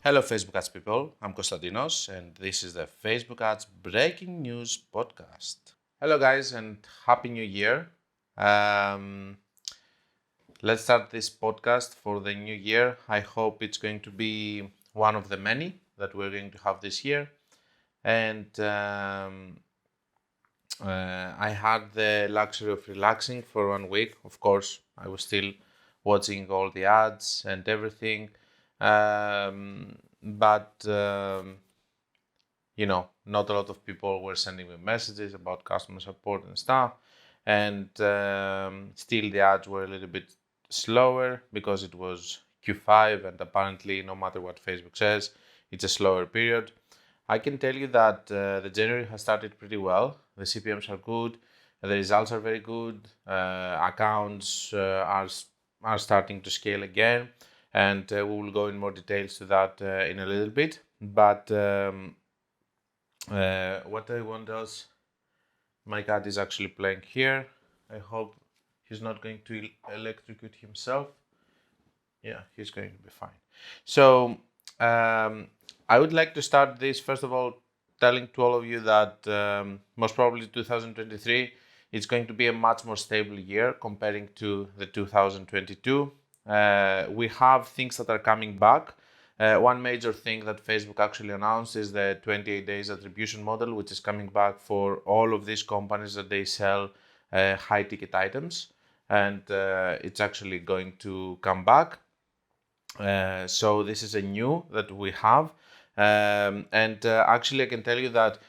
Hello, Facebook ads people. I'm Konstantinos, and this is the Facebook ads breaking news podcast. Hello, guys, and happy new year. Um, let's start this podcast for the new year. I hope it's going to be one of the many that we're going to have this year. And I had the luxury of relaxing for 1 week. Of course, I was still watching all the ads and everything. But not a lot of people were sending me messages about customer support and stuff. And still, the ads were a little bit slower because it was Q5, and apparently, no matter what Facebook says, it's a slower period. I can tell you that the January has started pretty well. The CPMs are good, the results are very good, accounts are starting to scale again, and we will go in more details to that in a little bit. But what I want else, my cat is actually playing here. I hope he's not going to electrocute himself. Yeah, he's going to be fine. So I would like to start this, first of all, telling to all of you that most probably 2023 is going to be a much more stable year comparing to the 2022. We have things that are coming back. One major thing that Facebook actually announced is the 28 days attribution model, which is coming back for all of these companies that they sell high ticket items. And it's actually going to come back. So this is a new that we have. And actually, I can tell you that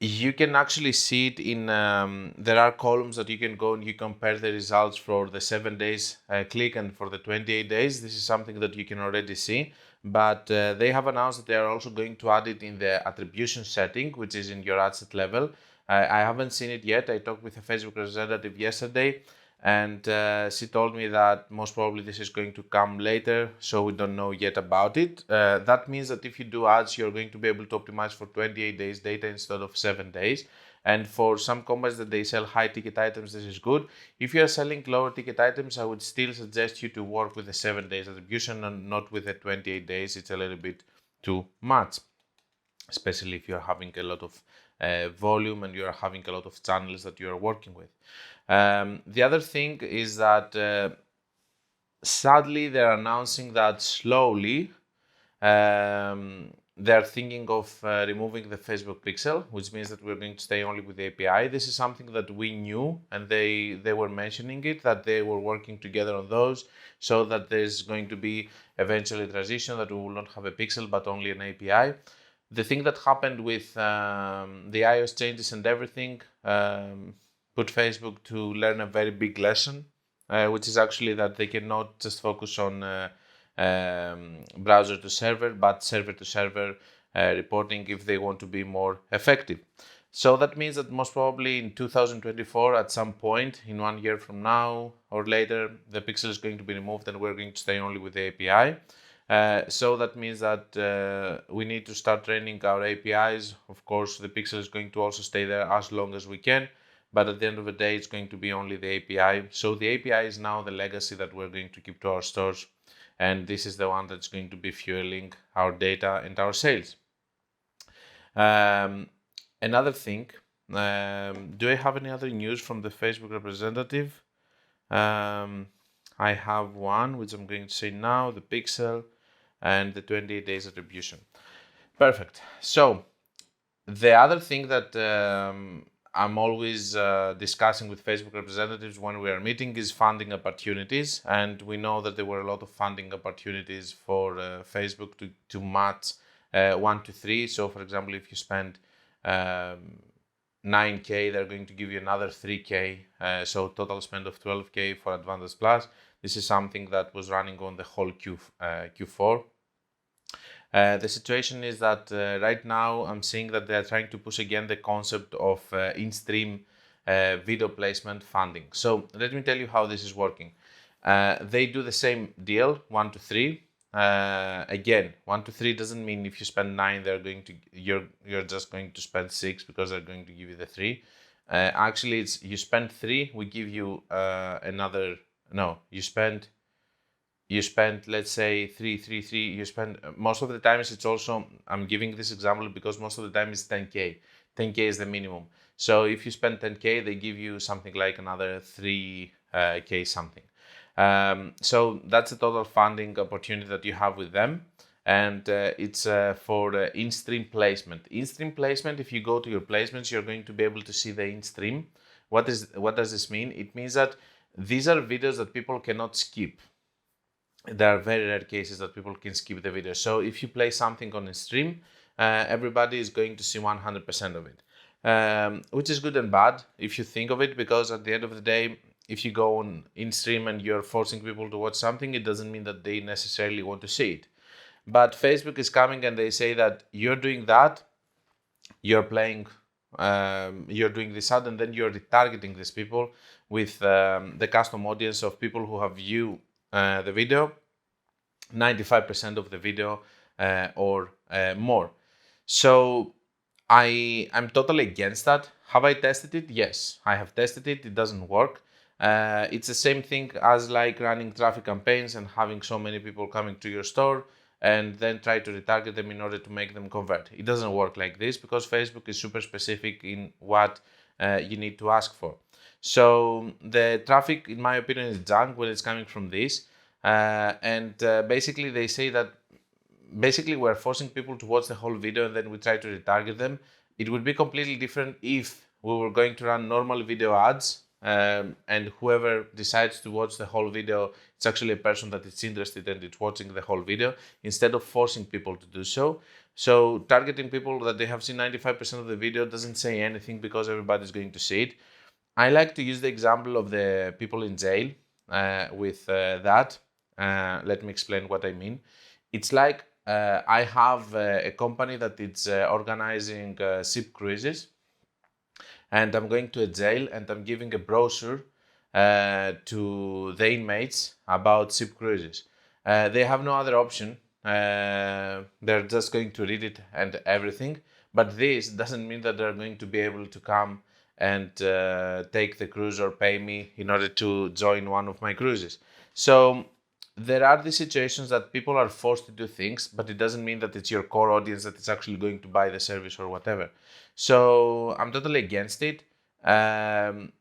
you can actually see it in, there are columns that you can go and you compare the results for the 7 days click and for the 28 days. This is something that you can already see, but they have announced that they are also going to add it in the attribution setting, which is in your ad set level. I haven't seen it yet. I talked with a Facebook representative yesterday, and she told me that most probably this is going to come later, so we don't know yet about it. That means that if you do ads, you're going to be able to optimize for 28 days data instead of 7 days. And for some companies that they sell high ticket items, this is good. If you are selling lower ticket items, I would still suggest you to work with the 7 days attribution and not with the 28 days. It's a little bit too much, especially if you're having a lot of volume and you're having a lot of channels that you're working with. The other thing is that sadly they're announcing that slowly they're thinking of removing the Facebook pixel, which means that we're going to stay only with the API. This is something that we knew, and they were mentioning it, that they were working together on those, so that there's going to be eventually a transition that we will not have a pixel but only an API. The thing that happened with the iOS changes and everything put Facebook to learn a very big lesson, which is actually that they cannot just focus on browser to server, but server to server reporting if they want to be more effective. So that means that most probably in 2024, at some point, in 1 year from now or later, the pixel is going to be removed and we're going to stay only with the API. So that means that we need to start training our APIs. Of course, the pixel is going to also stay there as long as we can, but at the end of the day, it's going to be only the API. So the API is now the legacy that we're going to keep to our stores, and this is the one that's going to be fueling our data and our sales. Another thing, do I have any other news from the Facebook representative? I have one, which I'm going to say now, the pixel and the 28 days attribution. Perfect. So the other thing that I'm always discussing with Facebook representatives when we are meeting is funding opportunities. And we know that there were a lot of funding opportunities for Facebook to match 1 to 3. So for example, if you spend 9K, they're going to give you another 3K. So total spend of 12K for Advantage Plus. This is something that was running on the whole Q4. The situation is that right now I'm seeing that they're trying to push again the concept of in-stream video placement funding. So let me tell you how this is working. They do the same deal, 1 to 3. Again, 1 to 3 doesn't mean if you spend 9, you're just going to spend 6 because they're going to give you the 3. Actually, it's you spend 3, we give you you spend you spend, let's say 333, you spend, most of the times it's also, I'm giving this example because most of the time it's 10K. 10K is the minimum. So if you spend 10K, they give you something like another 3K something. So that's the total funding opportunity that you have with them. And it's for in-stream placement. In-stream placement, if you go to your placements, you're going to be able to see the in-stream. What does this mean? It means that these are videos that people cannot skip. There are very rare cases that people can skip the video. So if you play something on a stream, everybody is going to see 100% of it, which is good and bad if you think of it, because at the end of the day, if you go on in stream and you're forcing people to watch something, it doesn't mean that they necessarily want to see it. But Facebook is coming and they say that you're doing that, you're playing, you're doing this ad, and then you're retargeting these people with the custom audience of people who have viewed the video 95% of the video or more. So I'm totally against that. Have I tested it? Yes, I have tested it. It doesn't work. It's the same thing as like running traffic campaigns and having so many people coming to your store and then try to retarget them in order to make them convert. It doesn't work like this because Facebook is super specific in what you need to ask for. So the traffic, in my opinion, is junk when it's coming from this. And basically they say that basically we're forcing people to watch the whole video and then we try to retarget them. It would be completely different if we were going to run normal video ads, and whoever decides to watch the whole video, it's actually a person that is interested and it's watching the whole video, instead of forcing people to do so. So targeting people that they have seen 95% of the video doesn't say anything because everybody's going to see it. I like to use the example of the people in jail with that. Let me explain what I mean. It's like I have a company that is organizing ship cruises, and I'm going to a jail and I'm giving a brochure to the inmates about ship cruises. They have no other option. They're just going to read it and everything. But this doesn't mean that they're going to be able to come and take the cruise or pay me in order to join one of my cruises. So there are these situations that people are forced to do things, but it doesn't mean that it's your core audience that is actually going to buy the service or whatever. So I'm totally against it.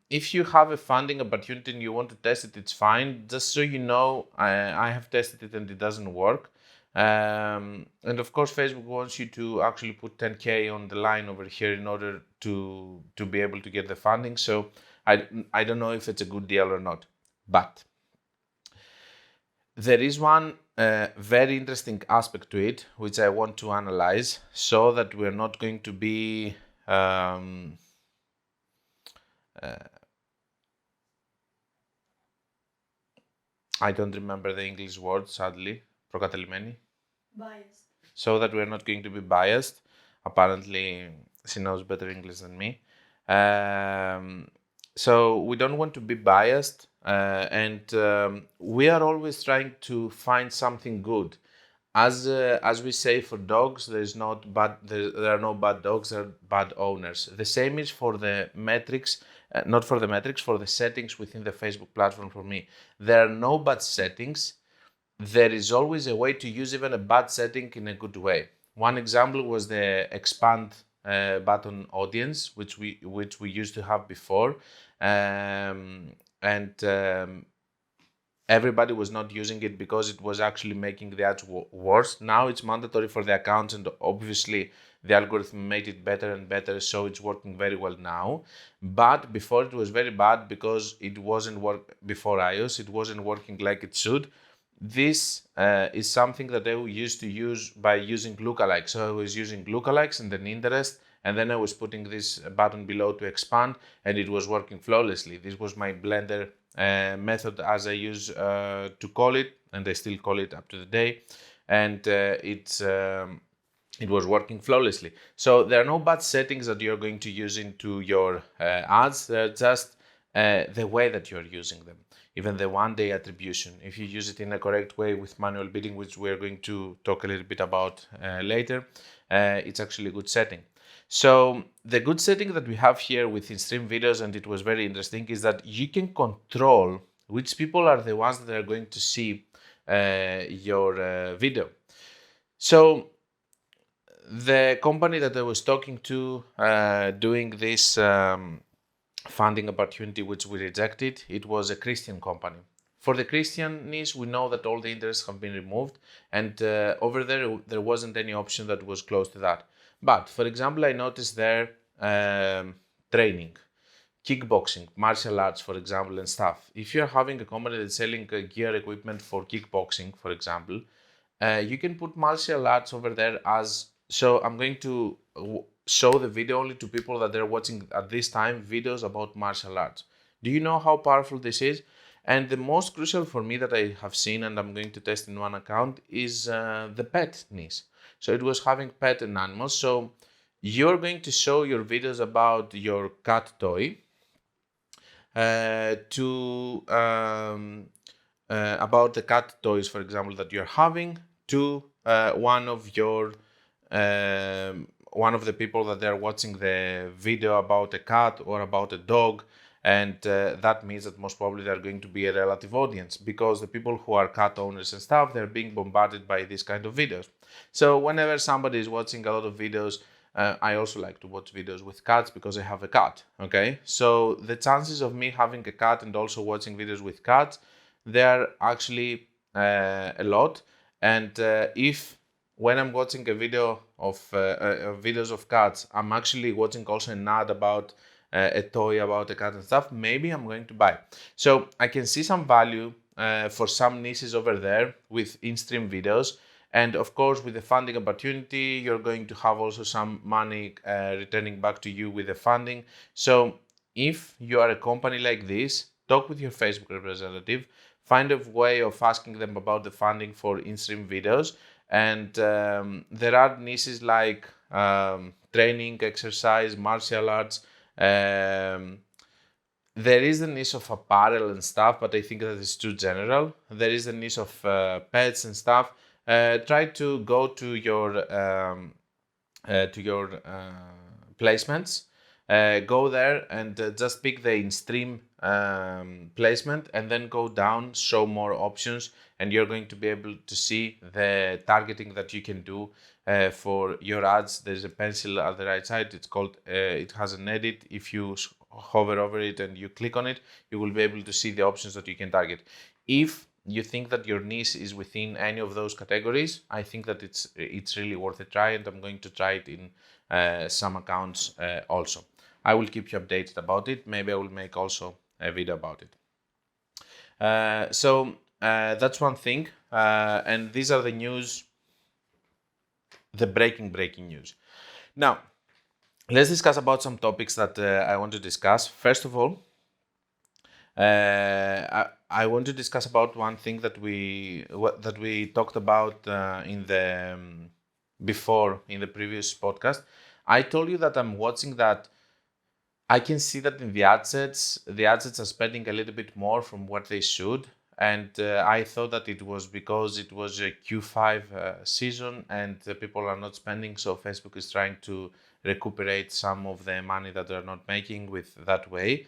If you have a funding opportunity and you want to test it, it's fine. Just so you know, I have tested it and it doesn't work. And of course, Facebook wants you to actually put 10K on the line over here in order to be able to get the funding. So I don't know if it's a good deal or not. But there is one very interesting aspect to it, which I want to analyze so that we're not going to be I don't remember the English word, sadly. Προκατελημένοι. Biased. So that we're not going to be biased. Apparently, she knows better English than me. So we don't want to be biased, and we are always trying to find something good. As we say for dogs, there are no bad dogs, there are bad owners. The same is for the metrics, not for the metrics, for the settings within the Facebook platform for me. There are no bad settings. There is always a way to use even a bad setting in a good way. One example was the expand button audience, which we used to have before, and everybody was not using it because it was actually making the ads worse. Now it's mandatory for the accounts, and obviously the algorithm made it better and better, so it's working very well now. But before it was very bad because it wasn't before iOS, it wasn't working like it should. This is something that I used to use by using lookalikes. So I was using lookalikes and then interest, and then I was putting this button below to expand, and it was working flawlessly. This was my Blender method, as I use to call it, and I still call it up to the day, and it was working flawlessly. So there are no bad settings that you're going to use into your ads. They're just the way that you're using them. Even the one-day attribution, if you use it in a correct way with manual bidding, which we're going to talk a little bit about later, it's actually a good setting. So the good setting that we have here with in-stream videos, and it was very interesting, is that you can control which people are the ones that are going to see your video. So the company that I was talking to doing this funding opportunity, which we rejected, it was a Christian company. For the Christian niche, we know that all the interests have been removed, and over there wasn't any option that was close to that. But for example, I noticed there training, kickboxing, martial arts, for example, and stuff. If you're having a company that's selling gear equipment for kickboxing, for example, you can put martial arts over there as. So I'm going to show the video only to people that they're watching at this time videos about martial arts. Do you know how powerful this is? And the most crucial for me that I have seen, and I'm going to test in one account, is the pet niche. So it was having pet and animals. So you're going to show your videos about your cat toy about the cat toys, for example, that you're having to one of the people that they're watching the video about a cat or about a dog. And that means that most probably they're going to be a relative audience, because the people who are cat owners and stuff, they're being bombarded by these kind of videos. So whenever somebody is watching a lot of videos, I also like to watch videos with cats because I have a cat, okay? So the chances of me having a cat and also watching videos with cats, they're actually a lot. And if when I'm watching a video of videos of cats, I'm actually watching also an ad about a toy about a cat and stuff, maybe I'm going to buy. So I can see some value for some niches over there with in-stream videos. And of course, with the funding opportunity, you're going to have also some money returning back to you with the funding. So if you are a company like this, talk with your Facebook representative, find a way of asking them about the funding for in-stream videos. And there are niches like training, exercise, martial arts. There is a niche of apparel and stuff, but I think that is too general. There is a niche of pets and stuff. Try to go to your placements. Go there and just pick the in-stream placement, and then go down, show more options, and you're going to be able to see the targeting that you can do for your ads. There's a pencil at the right side. It's called, it has an edit. If you hover over it and you click on it, you will be able to see the options that you can target. If you think that your niche is within any of those categories, I think that it's really worth a try, and I'm going to try it in some accounts also. I will keep you updated about it. Maybe I will make also a video about it. So that's one thing, and these are the news, the breaking news. Now, let's discuss about some topics that I want to discuss. First of all, I want to discuss about one thing that we talked about in the before in the previous podcast. I told you that I'm watching that. I can see that in the ad sets are spending a little bit more from what they should. And I thought that it was because it was a Q5 season and people are not spending. So Facebook is trying to recuperate some of the money that they're not making with that way.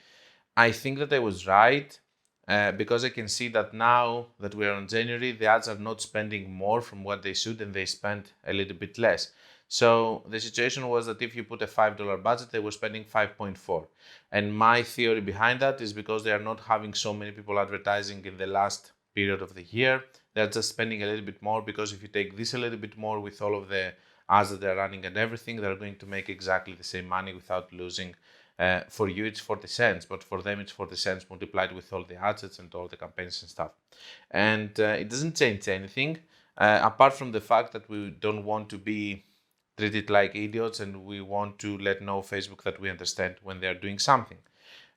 I think that I was right because I can see that now that we're on January, the ads are not spending more from what they should, and they spend a little bit less. So the situation was that if you put a $5 budget, they were spending 5.4. And my theory behind that is because they are not having so many people advertising in the last period of the year. They're just spending a little bit more, because if you take this a little bit more with all of the ads that they're running and everything, they're going to make exactly the same money without losing. For you, it's 40 cents, but for them, it's 40 cents multiplied with all the assets and all the campaigns and stuff. And it doesn't change anything, apart from the fact that we don't want to be treated like idiots, and we want to let know Facebook that we understand when they are doing something.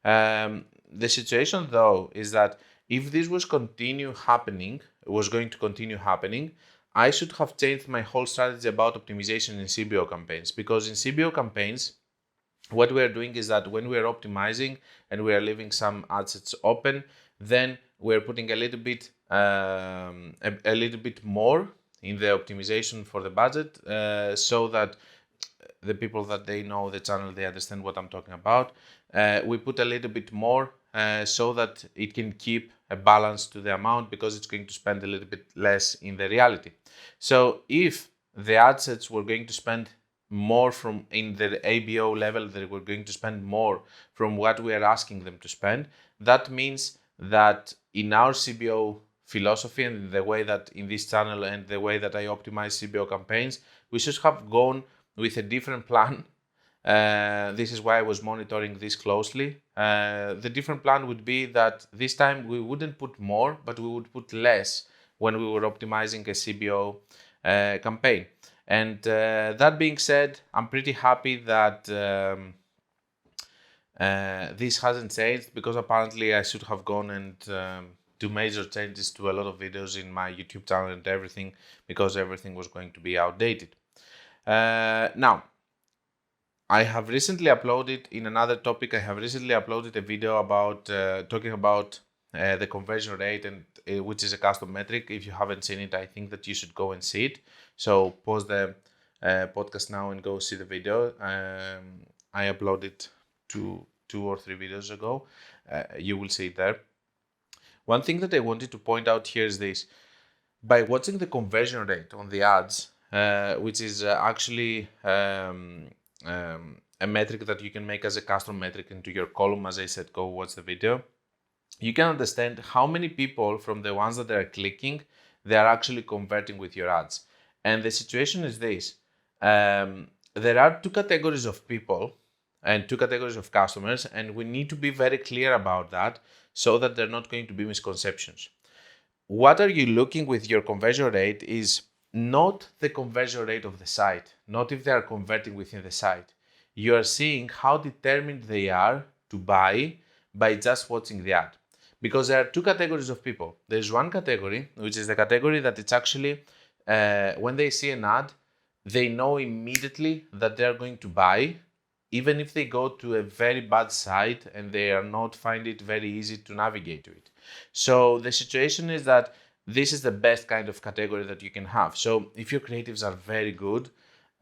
The situation, though, is that if this was going to continue happening, I should have changed my whole strategy about optimization in CBO campaigns, because in CBO campaigns, what we are doing is that when we are optimizing and we are leaving some assets open, then we're putting a little bit more in the optimization for the budget, so that the people that they know the channel, they understand what I'm talking about. We put a little bit more so that it can keep a balance to the amount because it's going to spend a little bit less in the reality. So if the ad sets were going to spend more from in the ABO level, they were going to spend more from what we are asking them to spend, that means that in our CBO philosophy and the way that in this channel and the way that I optimize CBO campaigns, we should have gone with a different plan. This is why I was monitoring this closely. The different plan would be that this time we wouldn't put more, but we would put less when we were optimizing a CBO campaign. And that being said, I'm pretty happy that this hasn't changed, because apparently I should have gone and do major changes to a lot of videos in my YouTube channel and everything, because everything was going to be outdated. Now, I have recently uploaded, in another topic, I have recently uploaded a video about talking about the conversion rate, and which is a custom metric. If you haven't seen it, I think that you should go and see it. So pause the podcast now and go see the video. I uploaded two or three videos ago. You will see it there. One thing that I wanted to point out here is this. By watching the conversion rate on the ads, which is actually a metric that you can make as a custom metric into your column, as I said, go watch the video, you can understand how many people from the ones that are clicking, they are actually converting with your ads. And the situation is this. There are two categories of people and two categories of customers, and we need to be very clear about that so that there are not going to be misconceptions. What are you looking with your conversion rate is not the conversion rate of the site, not if they are converting within the site. You are seeing how determined they are to buy by just watching the ad. Because there are two categories of people. There's one category, which is the category that it's actually, when they see an ad, they know immediately that they're going to buy, even if they go to a very bad site and they are not find it very easy to navigate to it. So the situation is that this is the best kind of category that you can have. So if your creatives are very good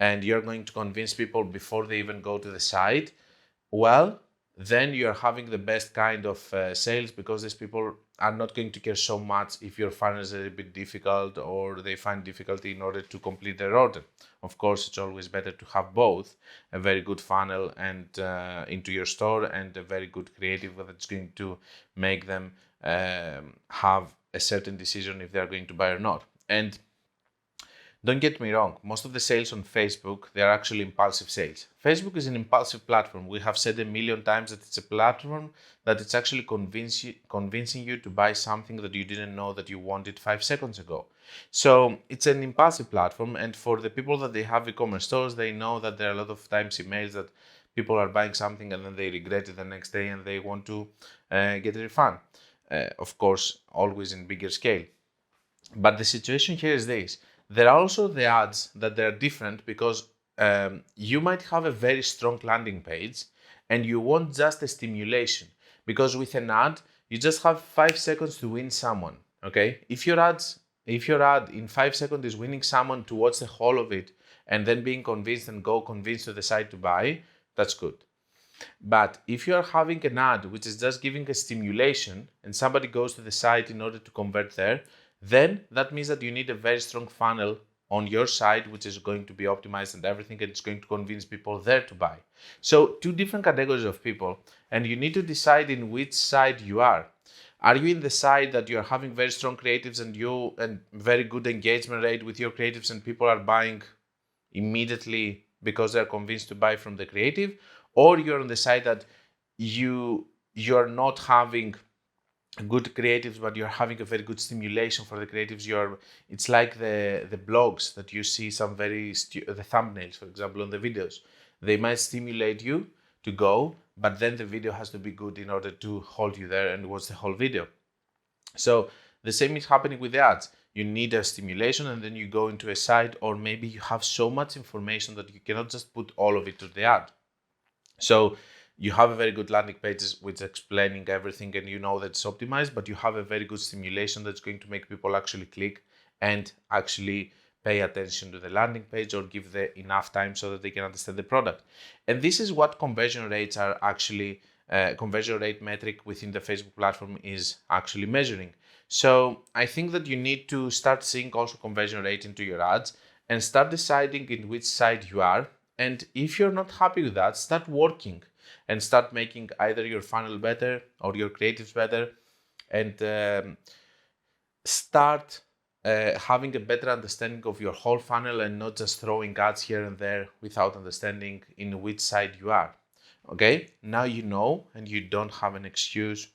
and you're going to convince people before they even go to the site, well, then you're having the best kind of sales, because these people are not going to care so much if your funnel is a little bit difficult or they find difficulty in order to complete their order. Of course, it's always better to have both, a very good funnel and into your store, and a very good creative that's going to make them have a certain decision if they're going to buy or not. And don't get me wrong, most of the sales on Facebook, they are actually impulsive sales. Facebook is an impulsive platform. We have said a million times that it's a platform that it's actually convincing you to buy something that you didn't know that you wanted 5 seconds ago. So it's an impulsive platform, and for the people that they have e-commerce stores, they know that there are a lot of times emails that people are buying something and then they regret it the next day and they want to get a refund. Of course, always in bigger scale. But the situation here is this. There are also the ads that they're different, because you might have a very strong landing page and you want just a stimulation, because with an ad, you just have 5 seconds to win someone, okay? If your ad in 5 seconds is winning someone to watch the whole of it and then being convinced and go convinced to the site to buy, that's good. But if you are having an ad which is just giving a stimulation and somebody goes to the site in order to convert there, then that means that you need a very strong funnel on your side, which is going to be optimized and everything, and it's going to convince people there to buy. So two different categories of people, and you need to decide in which side you are. Are you in the side that you're having very strong creatives and very good engagement rate with your creatives and people are buying immediately because they're convinced to buy from the creative? Or you're on the side that you're not having good creatives, but you're having a very good stimulation for the creatives. It's like the blogs that you see, some the thumbnails, for example, on the videos. They might stimulate you to go, but then the video has to be good in order to hold you there and watch the whole video. So the same is happening with the ads. You need a stimulation, and then you go into a site, or maybe you have so much information that you cannot just put all of it to the ad. So you have a very good landing pages which explaining everything and you know that it's optimized, but you have a very good stimulation that's going to make people actually click and actually pay attention to the landing page, or give them enough time so that they can understand the product. And this is what conversion rates are actually conversion rate metric within the Facebook platform is actually measuring. So I think that you need to start seeing also conversion rate into your ads and start deciding in which side you are. And if you're not happy with that, start working and start making either your funnel better or your creatives better, and start having a better understanding of your whole funnel and not just throwing ads here and there without understanding in which side you are. Okay, now you know and you don't have an excuse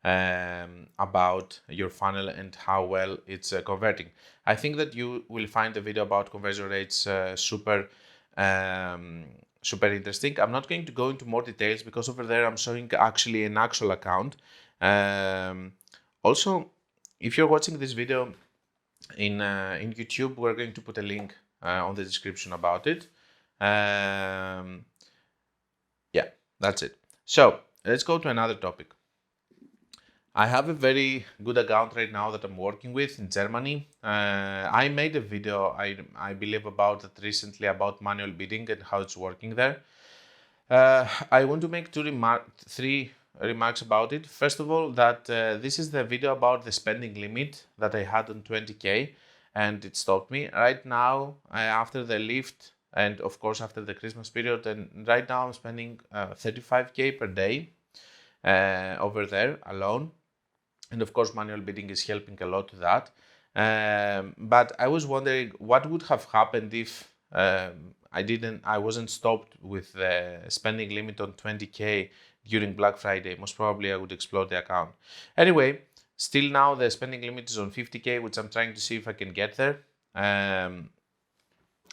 about your funnel and how well it's converting. I think that you will find the video about conversion rates super interesting. I'm not going to go into more details because over there I'm showing actually an actual account. Also, if you're watching this video in YouTube, we're going to put a link on the description about it. Yeah, that's it. So let's go to another topic. I have a very good account right now that I'm working with in Germany. I made a video, I believe, about that recently about manual bidding and how it's working there. I want to make three remarks about it. First of all, that this is the video about the spending limit that I had on 20K and it stopped me. Right now, after the lift and of course after the Christmas period, and right now I'm spending 35K per day over there alone. And of course, manual bidding is helping a lot to that. But I was wondering what would have happened if I wasn't stopped with the spending limit on 20K during Black Friday. Most probably I would explode the account. Anyway, still now the spending limit is on 50K, which I'm trying to see if I can get there.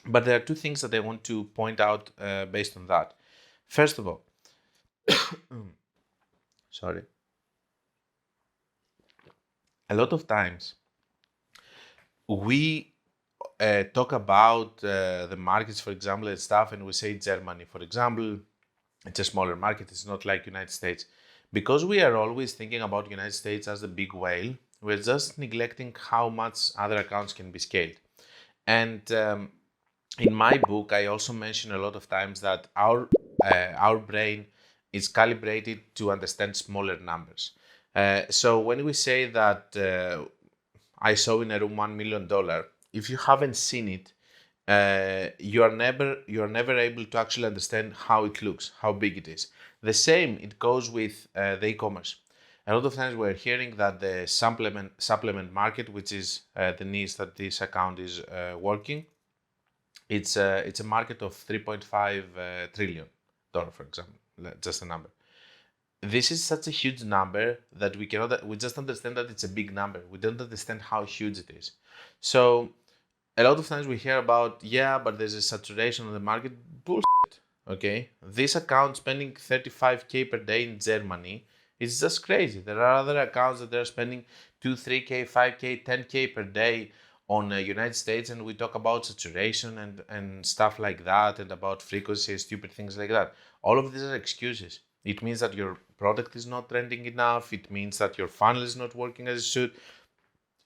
But there are two things that I want to point out based on that. First of all, sorry. A lot of times we talk about the markets, for example, and stuff, and we say Germany, for example, it's a smaller market. It's not like United States. Because we are always thinking about United States as the big whale, we're just neglecting how much other accounts can be scaled. And in my book, I also mention a lot of times that our brain is calibrated to understand smaller numbers. So when we say that I saw in a room $1 million, if you haven't seen it, you are never able to actually understand how it looks, how big it is. The same it goes with the e-commerce. A lot of times we're hearing that the supplement market, which is the niche that this account is working, it's a market of $3.5 trillion, for example, just a number. This is such a huge number that we just understand that it's a big number. We don't understand how huge it is. So a lot of times we hear about, but there's a saturation on the market. Bullshit, okay? This account spending 35K per day in Germany is just crazy. There are other accounts that they're spending 2, 3K, 5K, 10K per day on United States, and we talk about saturation and stuff like that, and about frequency, stupid things like that. All of these are excuses. It means that your product is not trending enough. It means that your funnel is not working as it should.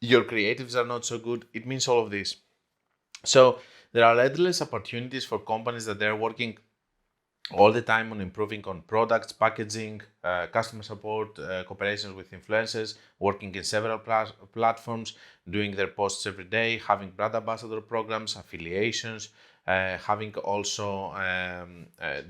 Your creatives are not so good. It means all of this. So there are endless opportunities for companies that they're working all the time on improving on products, packaging, customer support, cooperations with influencers, working in several platforms, doing their posts every day, having brand ambassador programs, affiliations, having also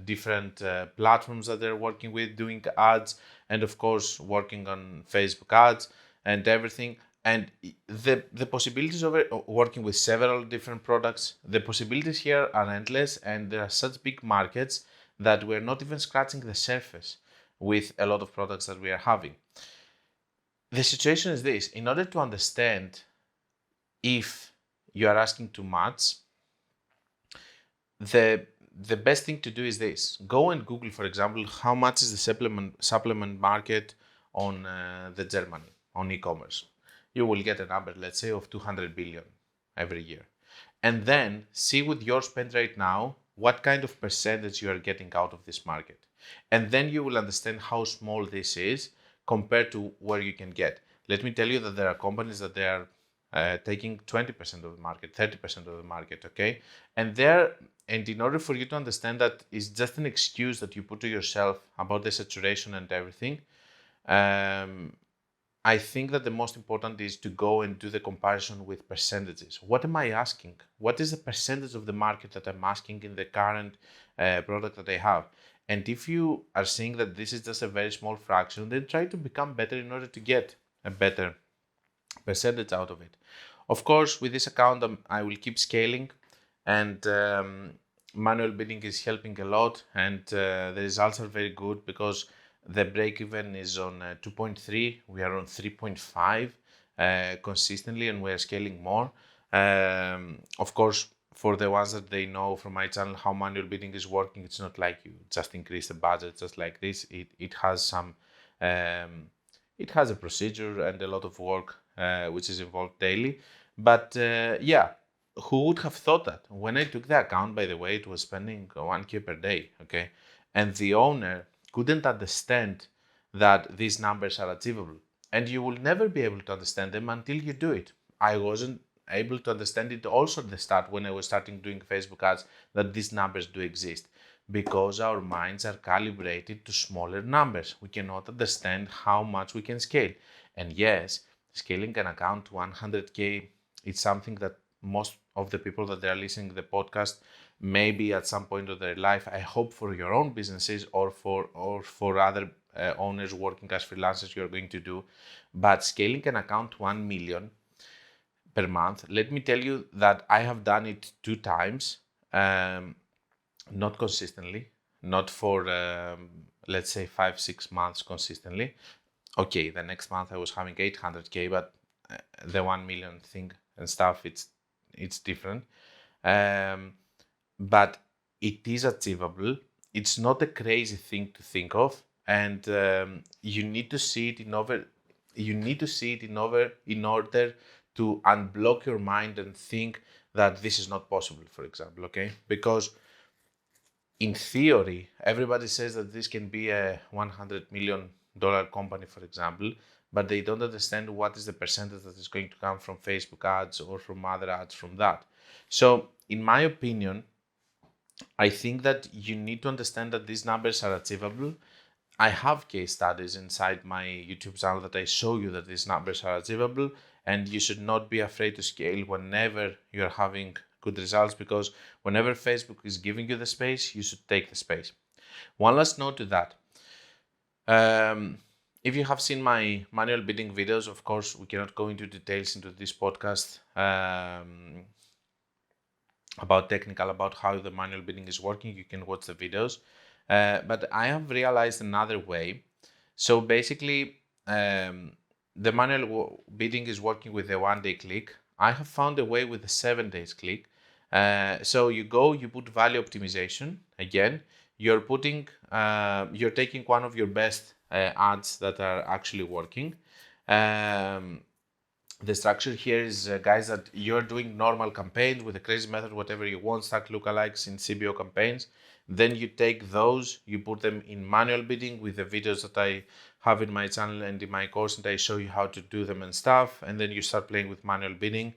different platforms that they're working with, doing ads, and of course working on Facebook ads and everything. And the possibilities of working with several different products, the possibilities here are endless, and there are such big markets that we're not even scratching the surface with a lot of products that we are having. The situation is this: in order to understand if you are asking too much, the best thing to do is this: go and Google, for example, how much is the supplement market on the Germany on e-commerce. You will get a number, let's say, of 200 billion every year, and then see with your spend right now what kind of percentage you are getting out of this market, and then you will understand how small this is compared to where you can get. Let me tell you that there are companies that they are taking 20% of the market, 30% of the market, okay? And in order for you to understand that it's just an excuse that you put to yourself about the saturation and everything, I think that the most important is to go and do the comparison with percentages. What am I asking? What is the percentage of the market that I'm asking in the current product that I have? And if you are seeing that this is just a very small fraction, then try to become better in order to get a better percentage out of it. Of course, with this account, I will keep scaling, and manual bidding is helping a lot, and the results are very good because the break even is on 2.3. We are on 3.5 consistently, and we are scaling more. Of course, for the ones that they know from my channel how manual bidding is working, it's not like you just increase the budget just like this. It has some it has a procedure and a lot of work which is involved daily. But yeah, who would have thought that? When I took the account, by the way, it was spending 1K per day, okay? And the owner couldn't understand that these numbers are achievable. And you will never be able to understand them until you do it. I wasn't able to understand it also at the start when I was starting doing Facebook ads, that these numbers do exist, because our minds are calibrated to smaller numbers. We cannot understand how much we can scale. And yes, scaling an account to 100K, it's something that most of the people that they are listening to the podcast, maybe at some point of their life, I hope for your own businesses or for other owners working as freelancers, you're going to do. But scaling an account to 1 million per month, let me tell you that I have done it 2 times, not consistently, not for let's say 5-6 months consistently. Okay, the next month I was having 800K, but the 1 million thing and stuff, it's different. But it is achievable. It's not a crazy thing to think of, and you need to see it in order to unblock your mind and think that this is not possible, for example, okay? Because in theory, everybody says that this can be a $100 million company, for example, but they don't understand what is the percentage that is going to come from Facebook ads or from other ads from that. So, in my opinion, I think that you need to understand that these numbers are achievable. I have case studies inside my YouTube channel that I show you that these numbers are achievable, and you should not be afraid to scale whenever you're having good results, because whenever Facebook is giving you the space, you should take the space. One last note to that. If you have seen my manual bidding videos, of course, we cannot go into details into this podcast about how the manual bidding is working. You can watch the videos. But I have realized another way. So basically, the manual bidding is working with a 1-day click. I have found a way with the 7 days click. So you put value optimization. Again, you're taking one of your best ads that are actually working. The structure here is, guys, that you're doing normal campaigns with a crazy method, whatever you want, stack lookalikes in CBO campaigns. Then you take those, you put them in manual bidding with the videos that I have in my channel and in my course, and I show you how to do them and stuff. And then you start playing with manual bidding,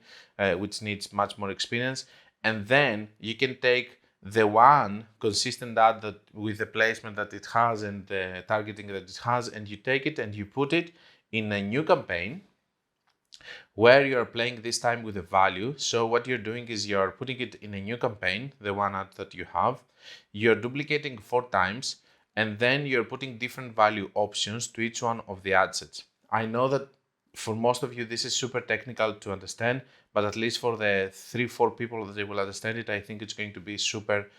which needs much more experience. And then you can take the one consistent ad that with the placement that it has and the targeting that it has, and you take it and you put it in a new campaign where you're playing this time with the value. So what you're doing is you're putting it in a new campaign, the one ad that you have, you're duplicating 4 times, and then you're putting different value options to each one of the ad sets. I know that for most of you, this is super technical to understand, but at least for the 3-4 people that they will understand it, I think it's going to be super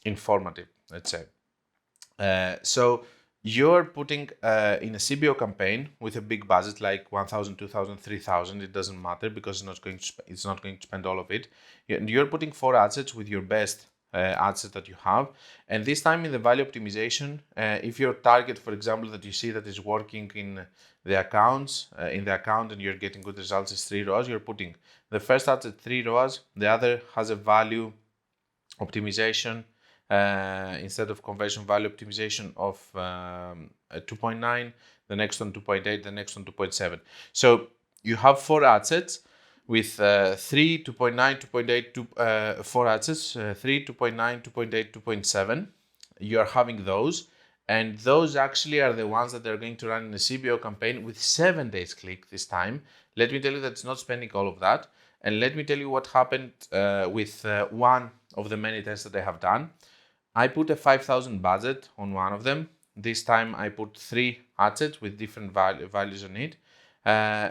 informative, let's say. So you're putting in a CBO campaign with a big budget like 1,000, 2,000, 3,000. It doesn't matter because it's not going to spend all of it. You're putting 4 ad sets with your best ad set that you have. And this time in the value optimization, if your target, for example, that you see that is working in the account and you're getting good results is 3 ROAS, you're putting the first ad set 3 ROAS, the other has a value optimization instead of conversion value optimization of 2.9, the next one 2.8, the next one 2.7. So you have 4 assets with 3, 2.9, 2.8, 4 assets, 3, 2.9, 2.8, 2.7. You are having those. And those actually are the ones that are going to run in a CBO campaign with 7 days click this time. Let me tell you that it's not spending all of that. And let me tell you what happened with one of the many tests that I have done. I put a 5,000 budget on one of them. This time I put 3 assets with different values on it.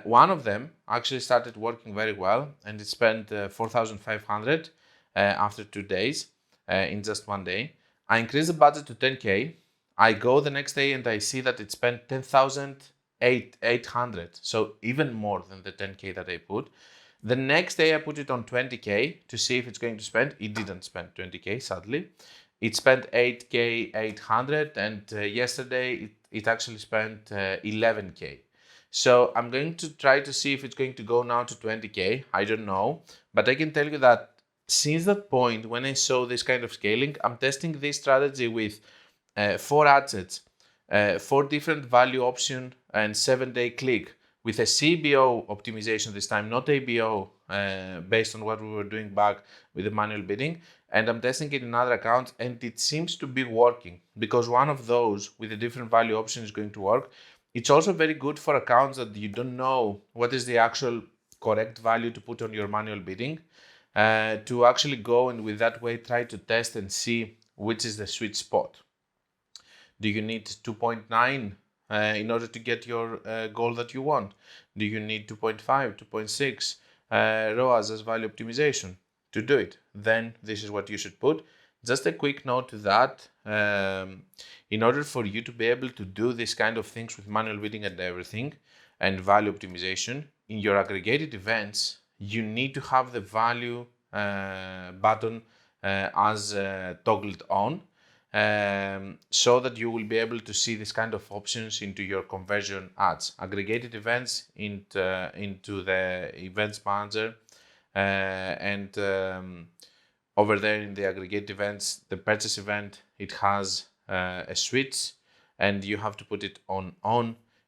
One of them actually started working very well, and it spent 4,500 after 2 days in just 1 day. I increased the budget to 10K. I go the next day and I see that it spent 10,800, so even more than the 10K that I put. The next day I put it on 20K to see if it's going to spend. It didn't spend 20K, sadly. It spent 8K 800, and yesterday it actually spent 11K. So I'm going to try to see if it's going to go now to 20K. I don't know, but I can tell you that since that point, when I saw this kind of scaling, I'm testing this strategy with 4 assets, 4 different value option, and 7-day click with a CBO optimization this time, not ABO, based on what we were doing back with the manual bidding. And I'm testing it in other accounts, and it seems to be working because one of those with a different value option is going to work. It's also very good for accounts that you don't know what is the actual correct value to put on your manual bidding, to actually go and with that way try to test and see which is the sweet spot. Do you need 2.9 in order to get your goal that you want? Do you need 2.5, 2.6 ROAS as value optimization to do it? Then this is what you should put. Just a quick note to that. In order for you to be able to do this kind of things with manual bidding and everything and value optimization, in your aggregated events, you need to have the value button as toggled on. So that you will be able to see this kind of options into your conversion ads. Aggregated events into the events manager, and over there in the aggregate events, the purchase event, it has a switch, and you have to put it on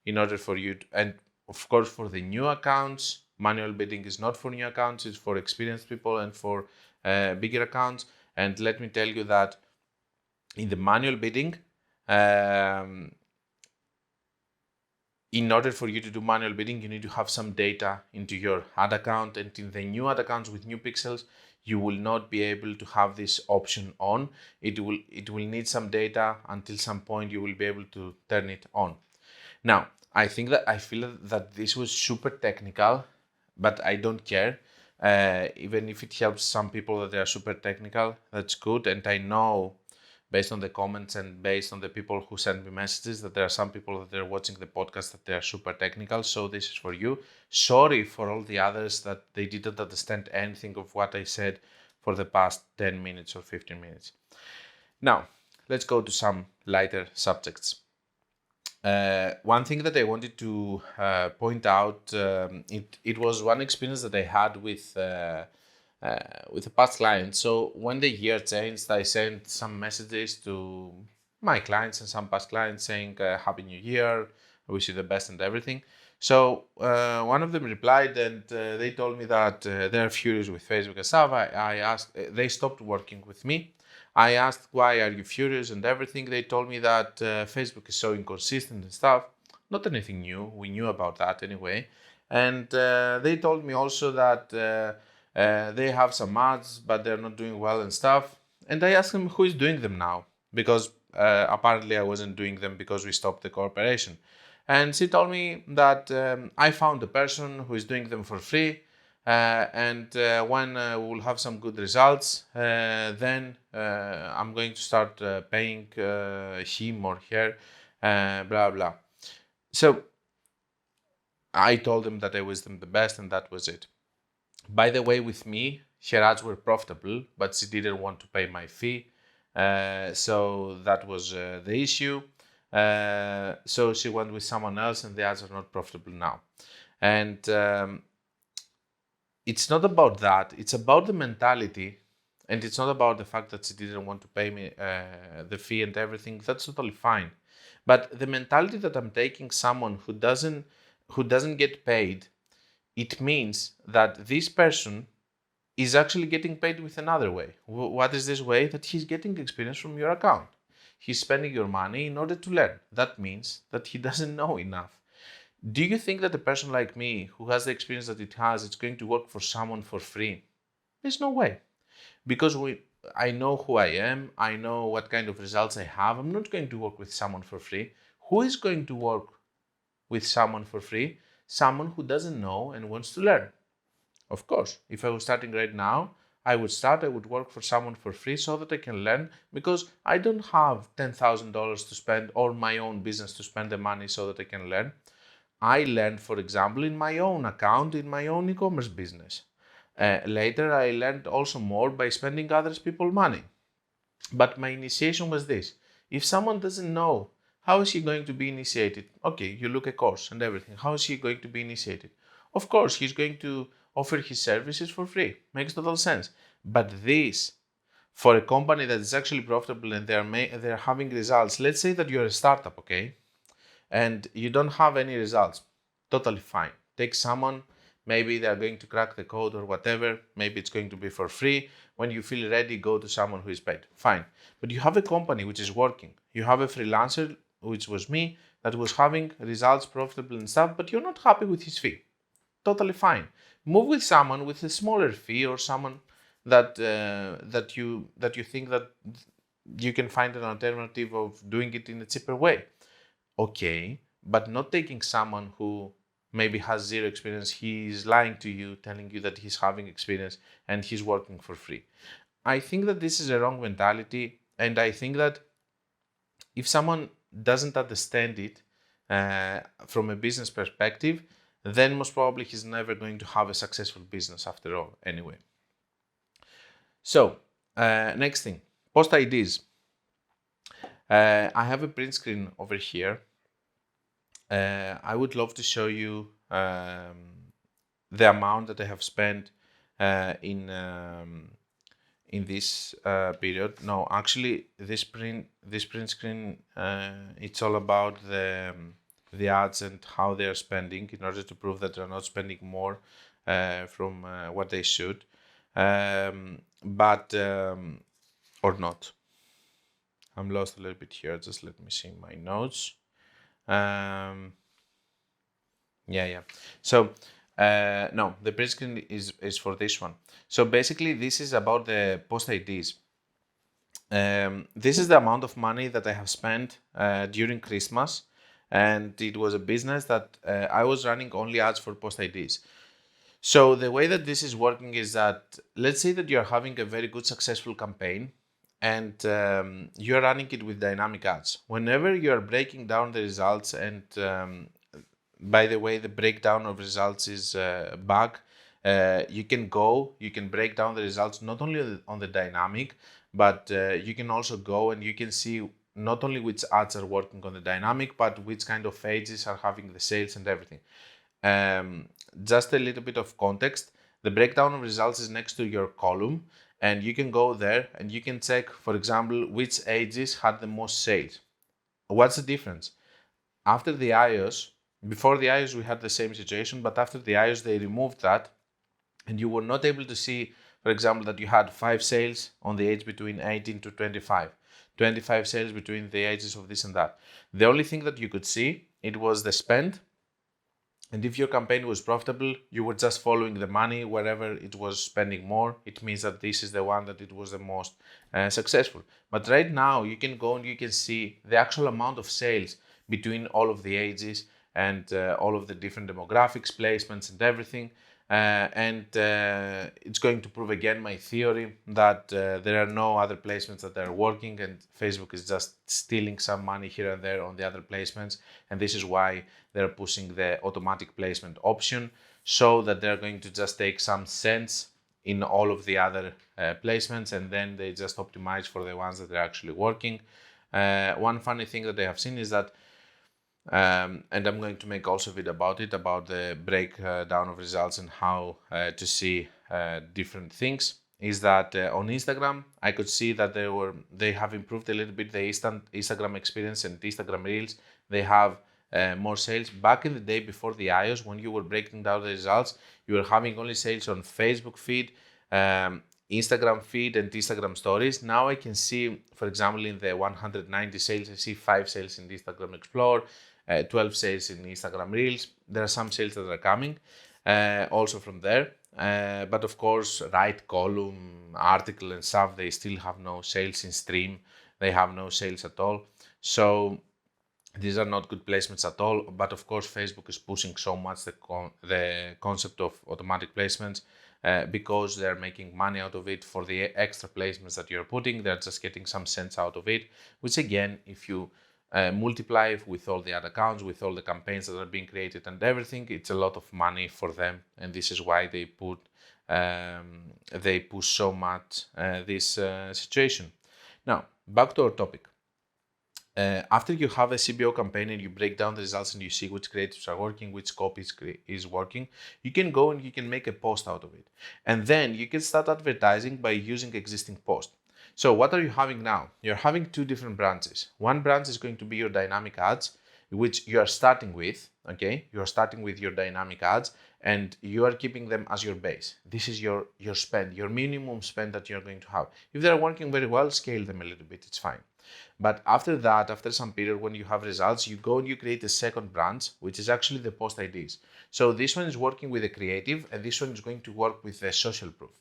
in order for you to, and of course for the new accounts, manual bidding is not for new accounts, it's for experienced people and for bigger accounts. And let me tell you that in the manual bidding, in order for you to do manual bidding, you need to have some data into your ad account, and in the new ad accounts with new pixels, you will not be able to have this option on. It will need some data until some point you will be able to turn it on. Now, I feel that this was super technical, but I don't care. Even if it helps some people that they are super technical, that's good. And I know, based on the comments and based on the people who send me messages, that there are some people that are watching the podcast that they are super technical. So this is for you. Sorry for all the others that they didn't understand anything of what I said for the past 10 minutes or 15 minutes. Now, let's go to some lighter subjects. One thing that I wanted to point out, it was one experience that I had with a past client. So when the year changed, I sent some messages to my clients and some past clients saying Happy New Year, I wish you the best and everything. So one of them replied, and they told me that they're furious with Facebook and stuff. I asked, they stopped working with me. I asked, why are you furious and everything? They told me that Facebook is so inconsistent and stuff. Not anything new. We knew about that anyway. And they told me also that they have some ads, but they're not doing well and stuff. And I asked them who is doing them now, because apparently I wasn't doing them because we stopped the cooperation. And she told me that I found a person who is doing them for free. And when we'll have some good results, then I'm going to start paying him or her, blah, blah. So I told them that I wish them the best, and that was it. By the way, with me, her ads were profitable, but she didn't want to pay my fee. So that was the issue. So she went with someone else, and the ads are not profitable now. And it's not about that. It's about the mentality, and it's not about the fact that she didn't want to pay me the fee and everything. That's totally fine. But the mentality that I'm taking someone who doesn't get paid, it means that this person is actually getting paid with another way. What is this way? That he's getting experience from your account. He's spending your money in order to learn. That means that he doesn't know enough. Do you think that a person like me, who has the experience that it has, it's going to work for someone for free? There's no way. Because I know who I am, I know what kind of results I have. I'm not going to work with someone for free. Who is going to work with someone for free? Someone who doesn't know and wants to learn. Of course, if I was starting right now, I would work for someone for free so that I can learn, because I don't have $10,000 to spend or my own business to spend the money so that I can learn. I learned, for example, in my own account, in my own e-commerce business. Later, I learned also more by spending other people's money. But my initiation was this. If someone doesn't know, how is he going to be initiated? Okay, you look a course and everything. How is he going to be initiated? Of course, he's going to offer his services for free. Makes total sense. But this, for a company that is actually profitable and they're having results, let's say that you're a startup, okay? And you don't have any results, totally fine. Take someone, maybe they're going to crack the code or whatever, maybe it's going to be for free. When you feel ready, go to someone who is paid, fine. But you have a company which is working. You have a freelancer, which was me, that was having results, profitable and stuff, but you're not happy with his fee. Totally fine. Move with someone with a smaller fee, or someone that you think that you can find an alternative of doing it in a cheaper way. Okay, but not taking someone who maybe has zero experience. He's lying to you, telling you that he's having experience and he's working for free. I think that this is a wrong mentality, and I think that if someone doesn't understand it from a business perspective, then most probably he's never going to have a successful business after all, anyway. So, next thing, post IDs. I have a print screen over here. I would love to show you the amount that I have spent in this period. No, actually, this print screen, it's all about the ads and how they are spending, in order to prove that they're not spending more from what they should, but or not. I'm lost a little bit here. Just let me see my notes. Yeah. So no, the print screen is for this one. So basically, this is about the post IDs. This is the amount of money that I have spent during Christmas, and it was a business that I was running only ads for post IDs. So the way that this is working is that, let's say that you're having a very good successful campaign, and you're running it with dynamic ads. Whenever you're breaking down the results, and by the way, the breakdown of results is bug. You can break down the results not only on the dynamic, but you can also go and you can see not only which ads are working on the dynamic, but which kind of pages are having the sales and everything. Just a little bit of context. The breakdown of results is next to your column, and you can go there and you can check, for example, which ages had the most sales. What's the difference? After the iOS, before the iOS, we had the same situation, but after the iOS, they removed that, and you were not able to see, for example, that you had 5 sales on the age between 18 to 25, 25 sales between the ages of this and that. The only thing that you could see, it was the spend, and if your campaign was profitable, you were just following the money. Wherever it was spending more, it means that this is the one that it was the most successful. But right now, you can go and you can see the actual amount of sales between all of the ages and all of the different demographics, placements, and everything. And it's going to prove again my theory that there are no other placements that are working, and Facebook is just stealing some money here and there on the other placements. And this is why they're pushing the automatic placement option, so that they're going to just take some cents in all of the other placements, and then they just optimize for the ones that are actually working. One funny thing that I have seen is that, and I'm going to make also a video about it, about the breakdown of results and how to see different things. is that on Instagram, I could see that they have improved a little bit the Instagram experience and Instagram Reels. They have more sales. Back in the day before the iOS, when you were breaking down the results, you were having only sales on Facebook feed, Instagram feed, and Instagram stories. Now I can see, for example, in the 190 sales, I see 5 sales in the Instagram Explore, 12 sales in Instagram Reels. There are some sales that are coming also from there. But of course, right column, article and stuff, they still have no sales in stream. They have no sales at all. So these are not good placements at all. But of course, Facebook is pushing so much the concept of automatic placements because they're making money out of it. For the extra placements that you're putting, they're just getting some cents out of it, which again, if you multiply with all the ad accounts, with all the campaigns that are being created and everything, it's a lot of money for them, and this is why they push so much this situation. Now, back to our topic. After you have a CBO campaign and you break down the results and you see which creatives are working, which copy is working, you can go and you can make a post out of it. And then you can start advertising by using existing posts. So what are you having now? You're having 2 different branches. One branch is going to be your dynamic ads, which you are starting with, okay? You are starting with your dynamic ads and you are keeping them as your base. This is your spend, your minimum spend that you're going to have. If they're working very well, scale them a little bit, it's fine. But after that, after some period, when you have results, you go and you create a second branch, which is actually the post IDs. So this one is working with the creative and this one is going to work with the social proof.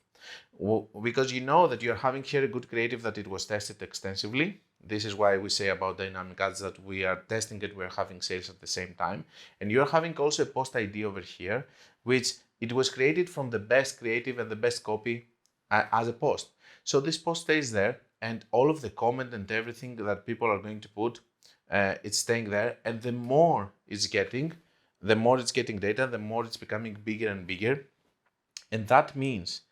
Because you know that you're having here a good creative that it was tested extensively. This is why we say about dynamic ads that we are testing it, we're having sales at the same time. And you're having also a post ID over here, which it was created from the best creative and the best copy as a post. So this post stays there and all of the comment and everything that people are going to put, it's staying there. And the more it's getting data, the more it's becoming bigger and bigger. And that means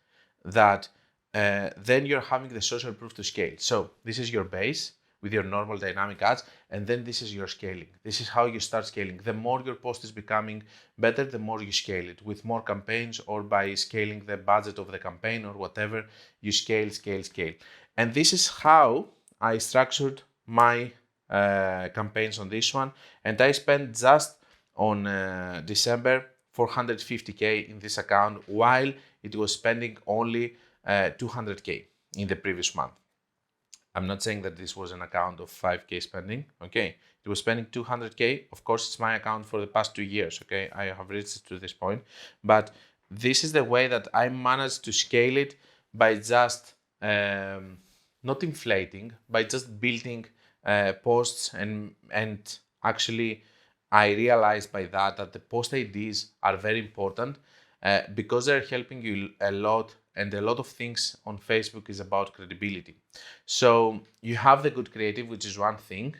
that then you're having the social proof to scale. So this is your base with your normal dynamic ads, and then this is your scaling. This is how you start scaling. The more your post is becoming better, the more you scale it with more campaigns or by scaling the budget of the campaign or whatever, you scale. And this is how I structured my campaigns on this one. And I spent just on December 450K in this account, while it was spending only 200K in the previous month. I'm not saying that this was an account of 5K spending, okay? It was spending 200K. Of course, it's my account for the past 2 years, okay? I have reached it to this point, but this is the way that I managed to scale it by just not inflating, by just building posts and actually I realized by that the post IDs are very important because they're helping you a lot, and a lot of things on Facebook is about credibility. So you have the good creative, which is one thing.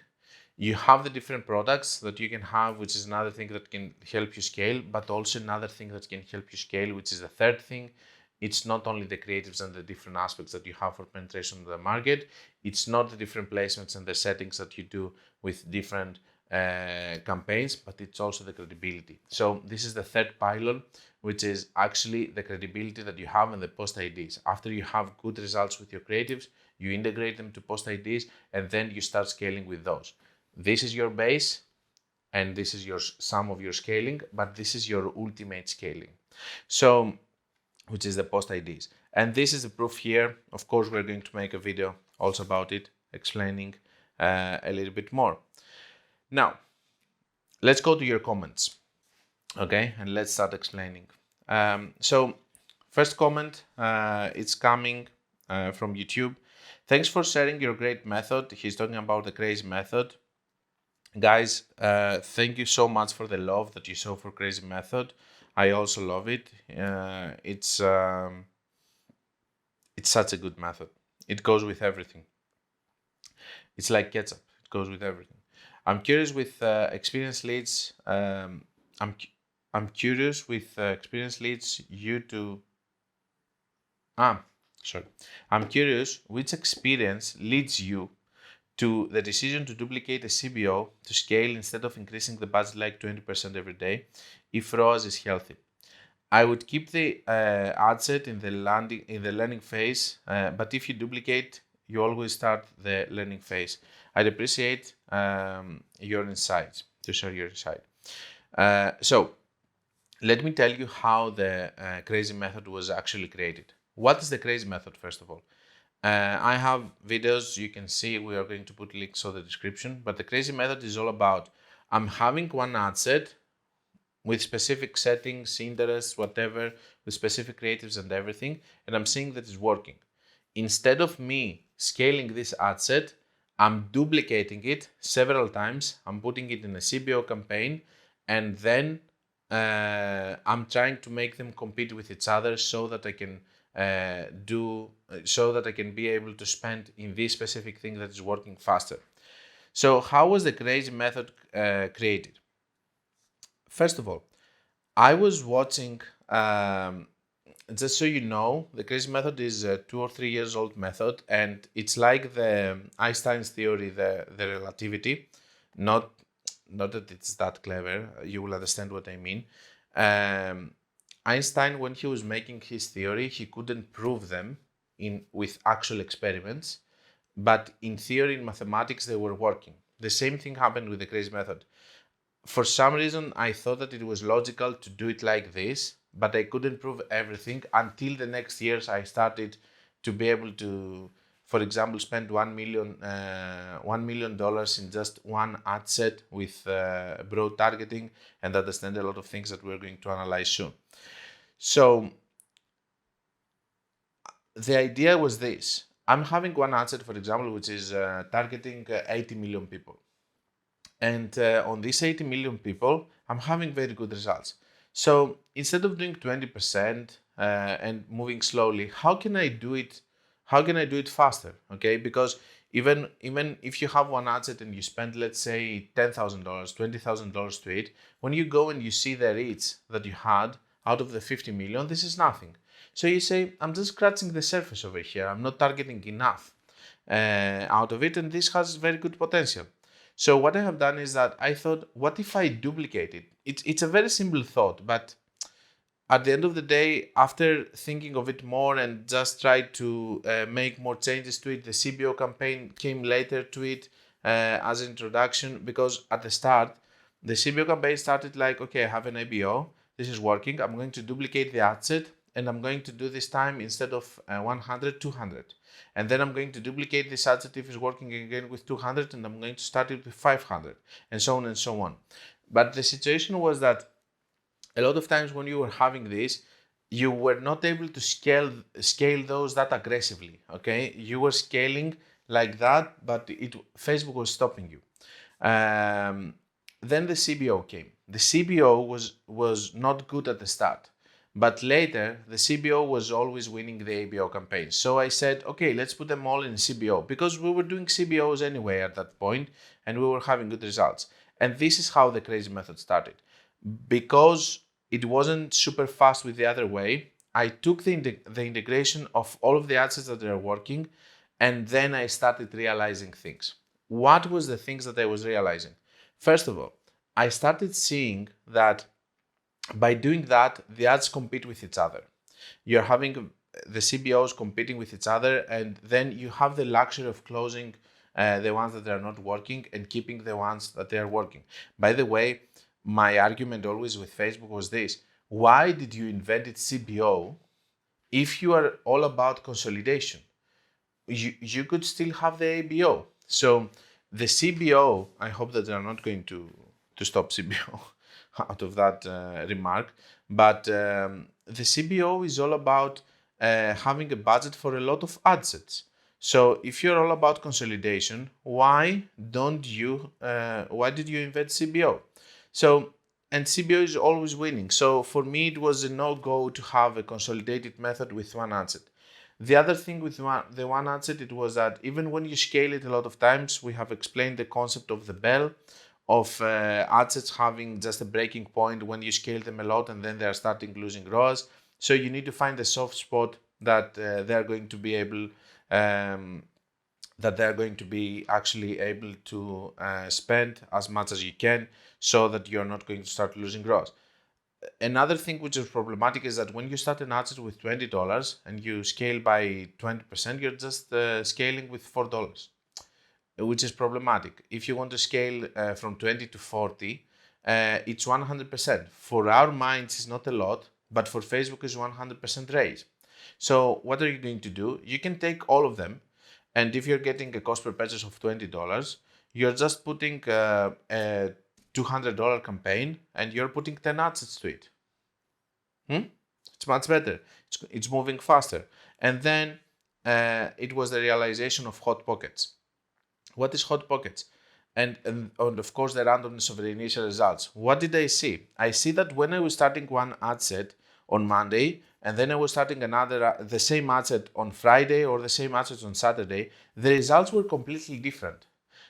You have the different products that you can have, which is another thing that can help you scale, but also another thing that can help you scale, which is the third thing. It's not only the creatives and the different aspects that you have for penetration of the market. It's not the different placements and the settings that you do with different campaigns, but it's also the credibility. So this is the third pylon, which is actually the credibility that you have in the post IDs. After you have good results with your creatives, you integrate them to post IDs, and then you start scaling with those. This is your base, and this is your sum of your scaling, but this is your ultimate scaling. So, which is the post IDs. And this is the proof here. Of course, we're going to make a video also about it, explaining a little bit more. Now, let's go to your comments, okay? And let's start explaining. So, first comment, it's coming from YouTube. Thanks for sharing your great method. He's talking about the crazy method. Guys, thank you so much for the love that you show for crazy method. I also love it. It's such a good method. It goes with everything. It's like ketchup. It goes with everything. I'm curious with experienced leads. I'm curious with experienced leads I'm curious which experience leads you to the decision to duplicate a CBO to scale instead of increasing the budget like 20% every day if ROAS is healthy. I would keep the ad set in the learning phase, but if you duplicate, you always start the learning phase. I'd appreciate your insights, to share your insight. So let me tell you how the crazy method was actually created. What is the crazy method, first of all? I have videos you can see. We are going to put links on the description, but the crazy method is all about I'm having one ad set with specific settings, interests, whatever, with specific creatives and everything, and I'm seeing that it's working. Instead of me scaling this ad set, I'm duplicating it several times. I'm putting it in a CBO campaign, and then I'm trying to make them compete with each other so that I can so that I can be able to spend in this specific thing that is working faster. So how was the crazy method created? First of all, I was watching, just so you know, the crazy method is a 2 or 3 years old method, and it's like the Einstein's theory, the relativity. Not, not that it's that clever. You will understand what I mean. Um, Einstein, when he was making his theory, he couldn't prove them with actual experiments, but in theory, in mathematics, they were working. The same thing happened with the crazy method. For some reason, I thought that it was logical to do it like this, but I couldn't prove everything until the next years I started to be able to, for example, spend $1 million in just one ad set with broad targeting and understand a lot of things that we're going to analyze soon. So the idea was this. I'm having one ad set, for example, which is targeting 80 million people. And on these 80 million people, I'm having very good results. So instead of doing 20% and moving slowly, how can I do it? How can I do it faster? Okay, because even if you have one ad set and you spend, let's say, $10,000, $20,000 to it, when you go and you see the reach that you had out of the 50 million, this is nothing. So you say, I'm just scratching the surface over here. I'm not targeting enough out of it, and this has very good potential. So what I have done is that I thought, what if I duplicate it? It's a very simple thought, but at the end of the day, after thinking of it more and just tried to make more changes to it, the CBO campaign came later to it as an introduction, because at the start, the CBO campaign started like, okay, I have an ABO, this is working, I'm going to duplicate the ad set, and I'm going to do this time instead of 100, 200. And then I'm going to duplicate this ad set if it's working again with 200, and I'm going to start it with 500, and so on and so on. But the situation was that a lot of times when you were having this, you were not able to scale those that aggressively. Okay, you were scaling like that, but Facebook was stopping you. Then the CBO came. The CBO was not good at the start, but later the CBO was always winning the ABO campaign. So I said, okay, let's put them all in CBO, because we were doing CBOs anyway at that point, and we were having good results. And this is how the crazy method started. Because it wasn't super fast with the other way, I took the integration of all of the assets that are working, and then I started realizing things. What was the things that I was realizing? First of all, I started seeing that by doing that, the ads compete with each other. You're having the CBOs competing with each other, and then you have the luxury of closing the ones that are not working and keeping the ones that they are working. By the way, my argument always with Facebook was this: why did you invent it CBO if you are all about consolidation? You could still have the ABO. So the CBO, I hope that they are not going to stop CBO out of that remark, but the CBO is all about having a budget for a lot of ad sets. So if you're all about consolidation, why did you invent CBO? So, and CBO is always winning. So for me, it was a no-go to have a consolidated method with one ad set. The other thing with the one ad set, it was that even when you scale it a lot of times, we have explained the concept of the bell, of ad sets having just a breaking point when you scale them a lot and then they are starting losing ROAS. So you need to find the soft spot that they are going to be able, that they're going to be actually able to spend as much as you can, so that you're not going to start losing ROAS. another thing which is problematic is that when you start an ad set with $20 and you scale by 20%, you're just scaling with $4, which is problematic. If you want to scale from 20 to 40, it's 100%. For our minds, it's not a lot, but for Facebook, it's 100% raise. So what are you going to do? You can take all of them, and if you're getting a cost per purchase of $20, you're just putting a $200 campaign, and you're putting 10 assets to it. It's much better. It's moving faster. And then it was the realization of hot pockets. What is hot pockets? And of course the randomness of the initial results. What did I see? I see that when I was starting one ad set on Monday, and then I was starting another, the same ad set on Friday or the same ad set on Saturday, the results were completely different.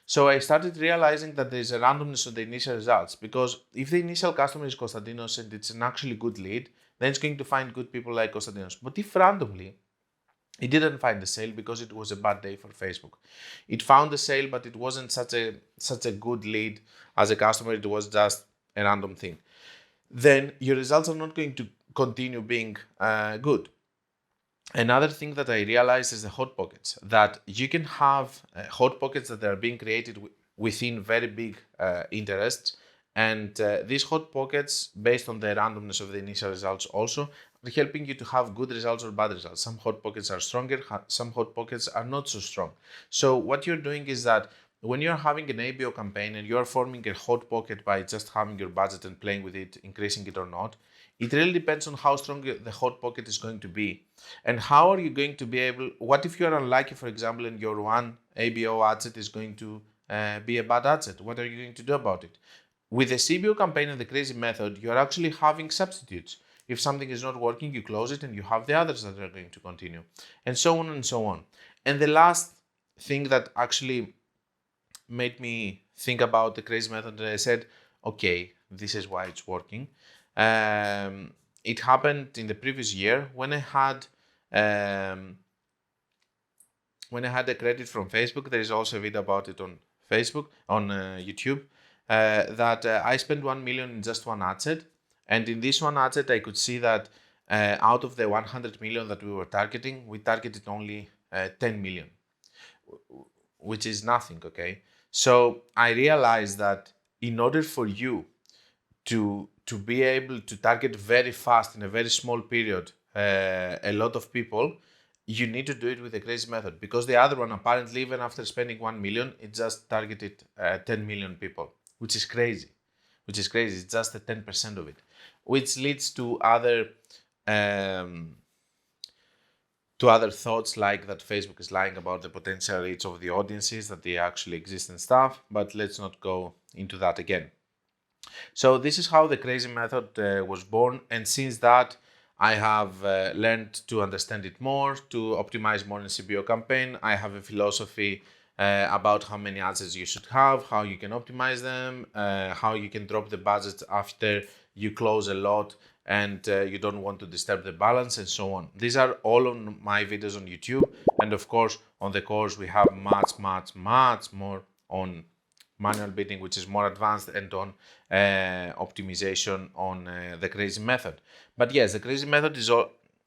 So I started realizing that there is a randomness of the initial results, because if the initial customer is Konstantinos and it's an actually good lead, then it's going to find good people like Konstantinos. But if randomly, it didn't find the sale because it was a bad day for Facebook. It found the sale, but it wasn't such a good lead as a customer. It was just a random thing. Then your results are not going to continue being good. Another thing that I realized is the hot pockets, that you can have hot pockets that are being created within very big interests. And these hot pockets, based on the randomness of the initial results also, are helping you to have good results or bad results. Some hot pockets are stronger, some hot pockets are not so strong. So what you're doing is that when you're having an ABO campaign and you're forming a hot pocket by just having your budget and playing with it, increasing it or not, it really depends on how strong the hot pocket is going to be. And how are you going to be able, what if you're unlucky, for example, and your one ABO ad set is going to be a bad ad set? What are you going to do about it? With the CBO campaign and the crazy method, you're actually having substitutes. If something is not working, you close it and you have the others that are going to continue, and so on and so on. And the last thing that actually made me think about the crazy method, I said, okay, this is why it's working. It happened in the previous year when I had a credit from Facebook. There is also a video about it on Facebook, on YouTube, that I spent 1 million in just one ad set. And in this one ad set, I could see that out of the 100 million that we were targeting, we targeted only 10 million, which is nothing, okay? So I realized that in order for you to be able to target very fast in a very small period a lot of people, you need to do it with the crazy method, because the other one, apparently, even after spending 1 million, it just targeted 10 million people, which is crazy. It's just a 10% of it, which leads to other thoughts, like that Facebook is lying about the potential reach of the audiences, that they actually exist and stuff. But let's not go into that again. So this is how the crazy method was born, and since that I have learned to understand it more, to optimize more in CBO campaign. I have a philosophy about how many ads you should have, how you can optimize them, how you can drop the budget after you close a lot and you don't want to disturb the balance, and so on. These are all on my videos on YouTube, and of course on the course we have much more on manual bidding, which is more advanced, and on optimization on the crazy method. But yes, the crazy method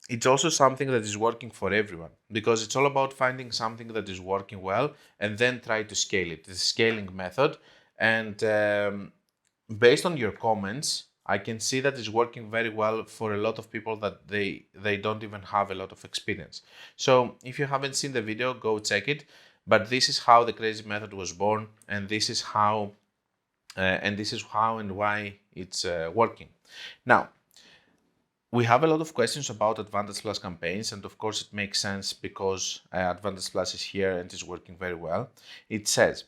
it's also something that is working for everyone, because it's all about finding something that is working well and then try to scale it. The scaling method. And based on your comments, I can see that it's working very well for a lot of people that they don't even have a lot of experience. So if you haven't seen the video, go check it. But this is how the crazy method was born, and this is how and why it's working. Now, we have a lot of questions about Advantage Plus campaigns, and of course it makes sense because Advantage Plus is here and is working very well. It says,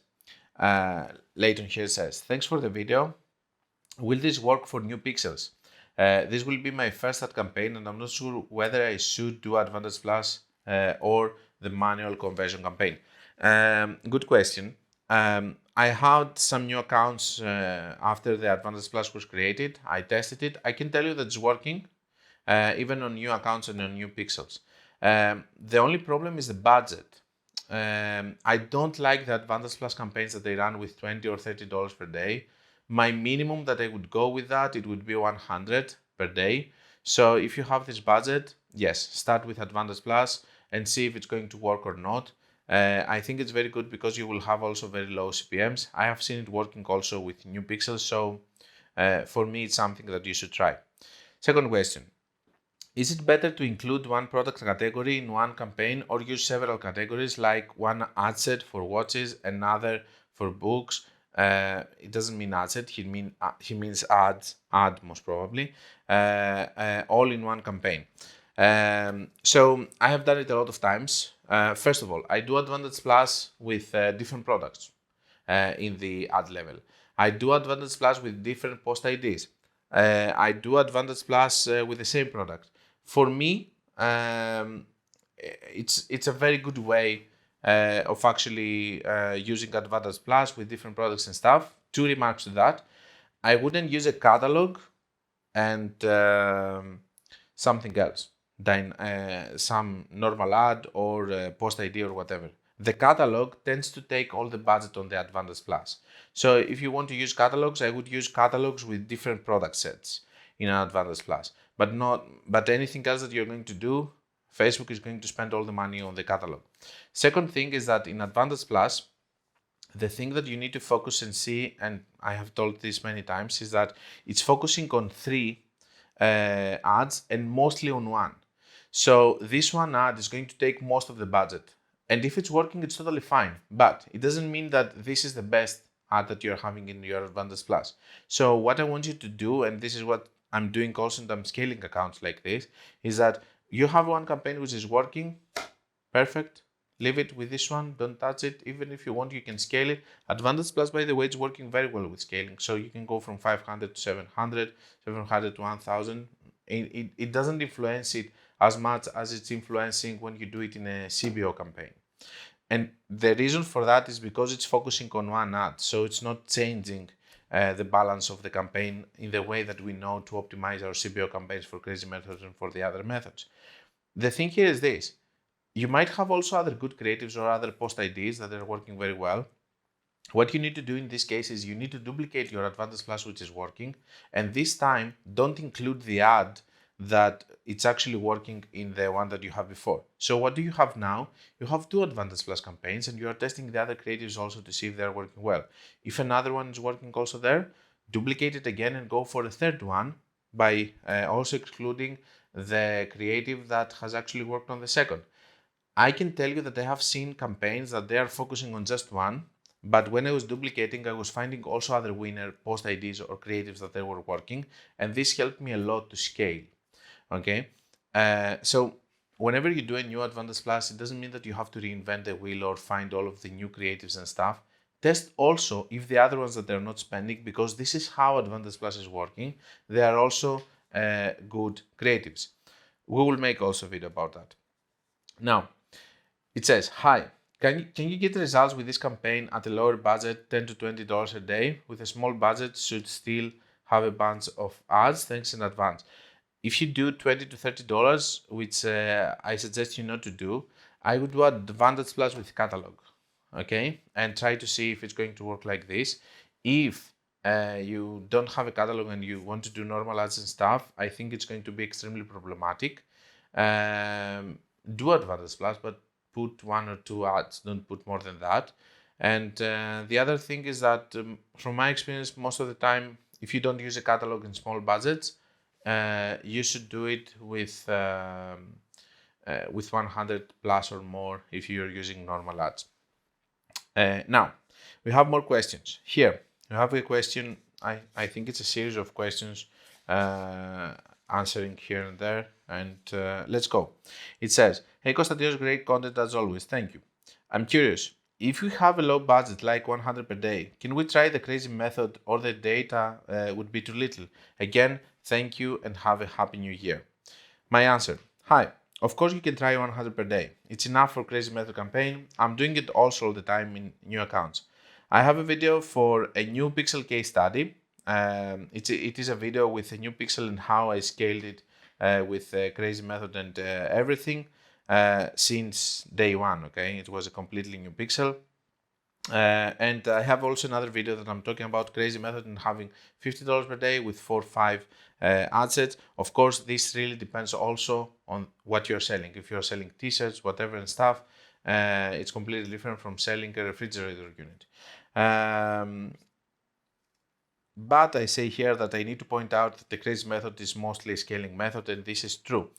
Leighton here says, thanks for the video. Will this work for new pixels? This will be my first ad campaign, and I'm not sure whether I should do Advantage Plus or the manual conversion campaign. Good question. I had some new accounts after the Advantage Plus was created. I tested it. I can tell you that it's working, even on new accounts and on new pixels. The only problem is the budget. I don't like the Advantage Plus campaigns that they run with $20 or $30 per day. My minimum that I would go with that, it would be 100. per day. So if you have this budget, yes, start with Advantage Plus and see if it's going to work or not. I think it's very good because you will have also very low CPMs. I have seen it working also with new pixels, so for me it's something that you should try. Second question. Is it better to include one product category in one campaign or use several categories, like one ad set for watches, another for books? It doesn't mean ad set, he means ad most probably, all in one campaign. So I have done it a lot of times. First of all, I do Advantage Plus with different products in the ad level. I do Advantage Plus with different post IDs. I do Advantage Plus with the same product. For me, it's a very good way of actually using Advantage Plus with different products and stuff. Two remarks to that. I wouldn't use a catalog and something else than some normal ad or post ID or whatever. The catalog tends to take all the budget on the Advantage Plus. So if you want to use catalogs, I would use catalogs with different product sets in an Advantage Plus. But anything else that you're going to do, Facebook is going to spend all the money on the catalog. Second thing is that in Advantage Plus, the thing that you need to focus and see, and I have told this many times, is that it's focusing on three ads and mostly on one. So this one ad is going to take most of the budget. And if it's working, it's totally fine. But it doesn't mean that this is the best ad that you're having in your Advantage Plus. So what I want you to do, and this is what I'm doing also, and I'm scaling accounts like this, is that you have one campaign which is working, perfect. Leave it with this one, don't touch it. Even if you want, you can scale it. Advantage Plus, by the way, it's working very well with scaling. So you can go from 500 to 700, 700 to 1000. It doesn't influence it as much as it's influencing when you do it in a CBO campaign. And the reason for that is because it's focusing on one ad. So it's not changing the balance of the campaign in the way that we know to optimize our CBO campaigns for Crazy Methods and for the other methods. The thing here is this. You might have also other good creatives or other post IDs that are working very well. What you need to do in this case is you need to duplicate your Advantage Plus, which is working, and this time don't include the ad that it's actually working in the one that you have before. So what do you have now? You have two Advantage Plus campaigns and you are testing the other creatives also to see if they're working well. If another one is working also there, duplicate it again and go for a third one by also excluding the creative that has actually worked on the second. I can tell you that I have seen campaigns that they are focusing on just one, but when I was duplicating, I was finding also other winner post IDs or creatives that they were working, and this helped me a lot to scale. Okay, so whenever you do a new Advantage Plus, it doesn't mean that you have to reinvent the wheel or find all of the new creatives and stuff. Test also if the other ones that they're not spending, because this is how Advantage Plus is working, they are also good creatives. We will make also a video about that. Now, it says, hi, can you get results with this campaign at a lower budget, $10 to $20 a day? With a small budget, should still have a bunch of ads? Thanks in advance. If you do $20 to $30, which I suggest you not to do, I would do Advantage Plus with catalog, okay? And try to see if it's going to work like this. If you don't have a catalog and you want to do normal ads and stuff, I think it's going to be extremely problematic. Do Advantage Plus, but put one or two ads, don't put more than that. And the other thing is that from my experience, most of the time, if you don't use a catalog in small budgets, you should do it with 100 plus or more if you're using normal ads. Now, we have more questions. Here, we have a question. I think it's a series of questions answering here and there. And let's go. It says, hey Konstantinos, great content as always. Thank you. I'm curious, if we have a low budget like 100 per day, can we try the crazy method or the data would be too little? Again, thank you and have a happy new year. My answer, hi. Of course you can try 100 per day. It's enough for crazy method campaign. I'm doing it also all the time in new accounts. I have a video for a new pixel case study. It is a video with a new pixel and how I scaled it with crazy method and everything since day one. Okay, it was a completely new pixel. And I have also another video that I'm talking about crazy method and having $50 per day with 4 or 5 ad sets. Of course, this really depends also on what you're selling. If you're selling t-shirts, whatever and stuff, it's completely different from selling a refrigerator unit. But I say here that I need to point out that the crazy method is mostly a scaling method, and this is true.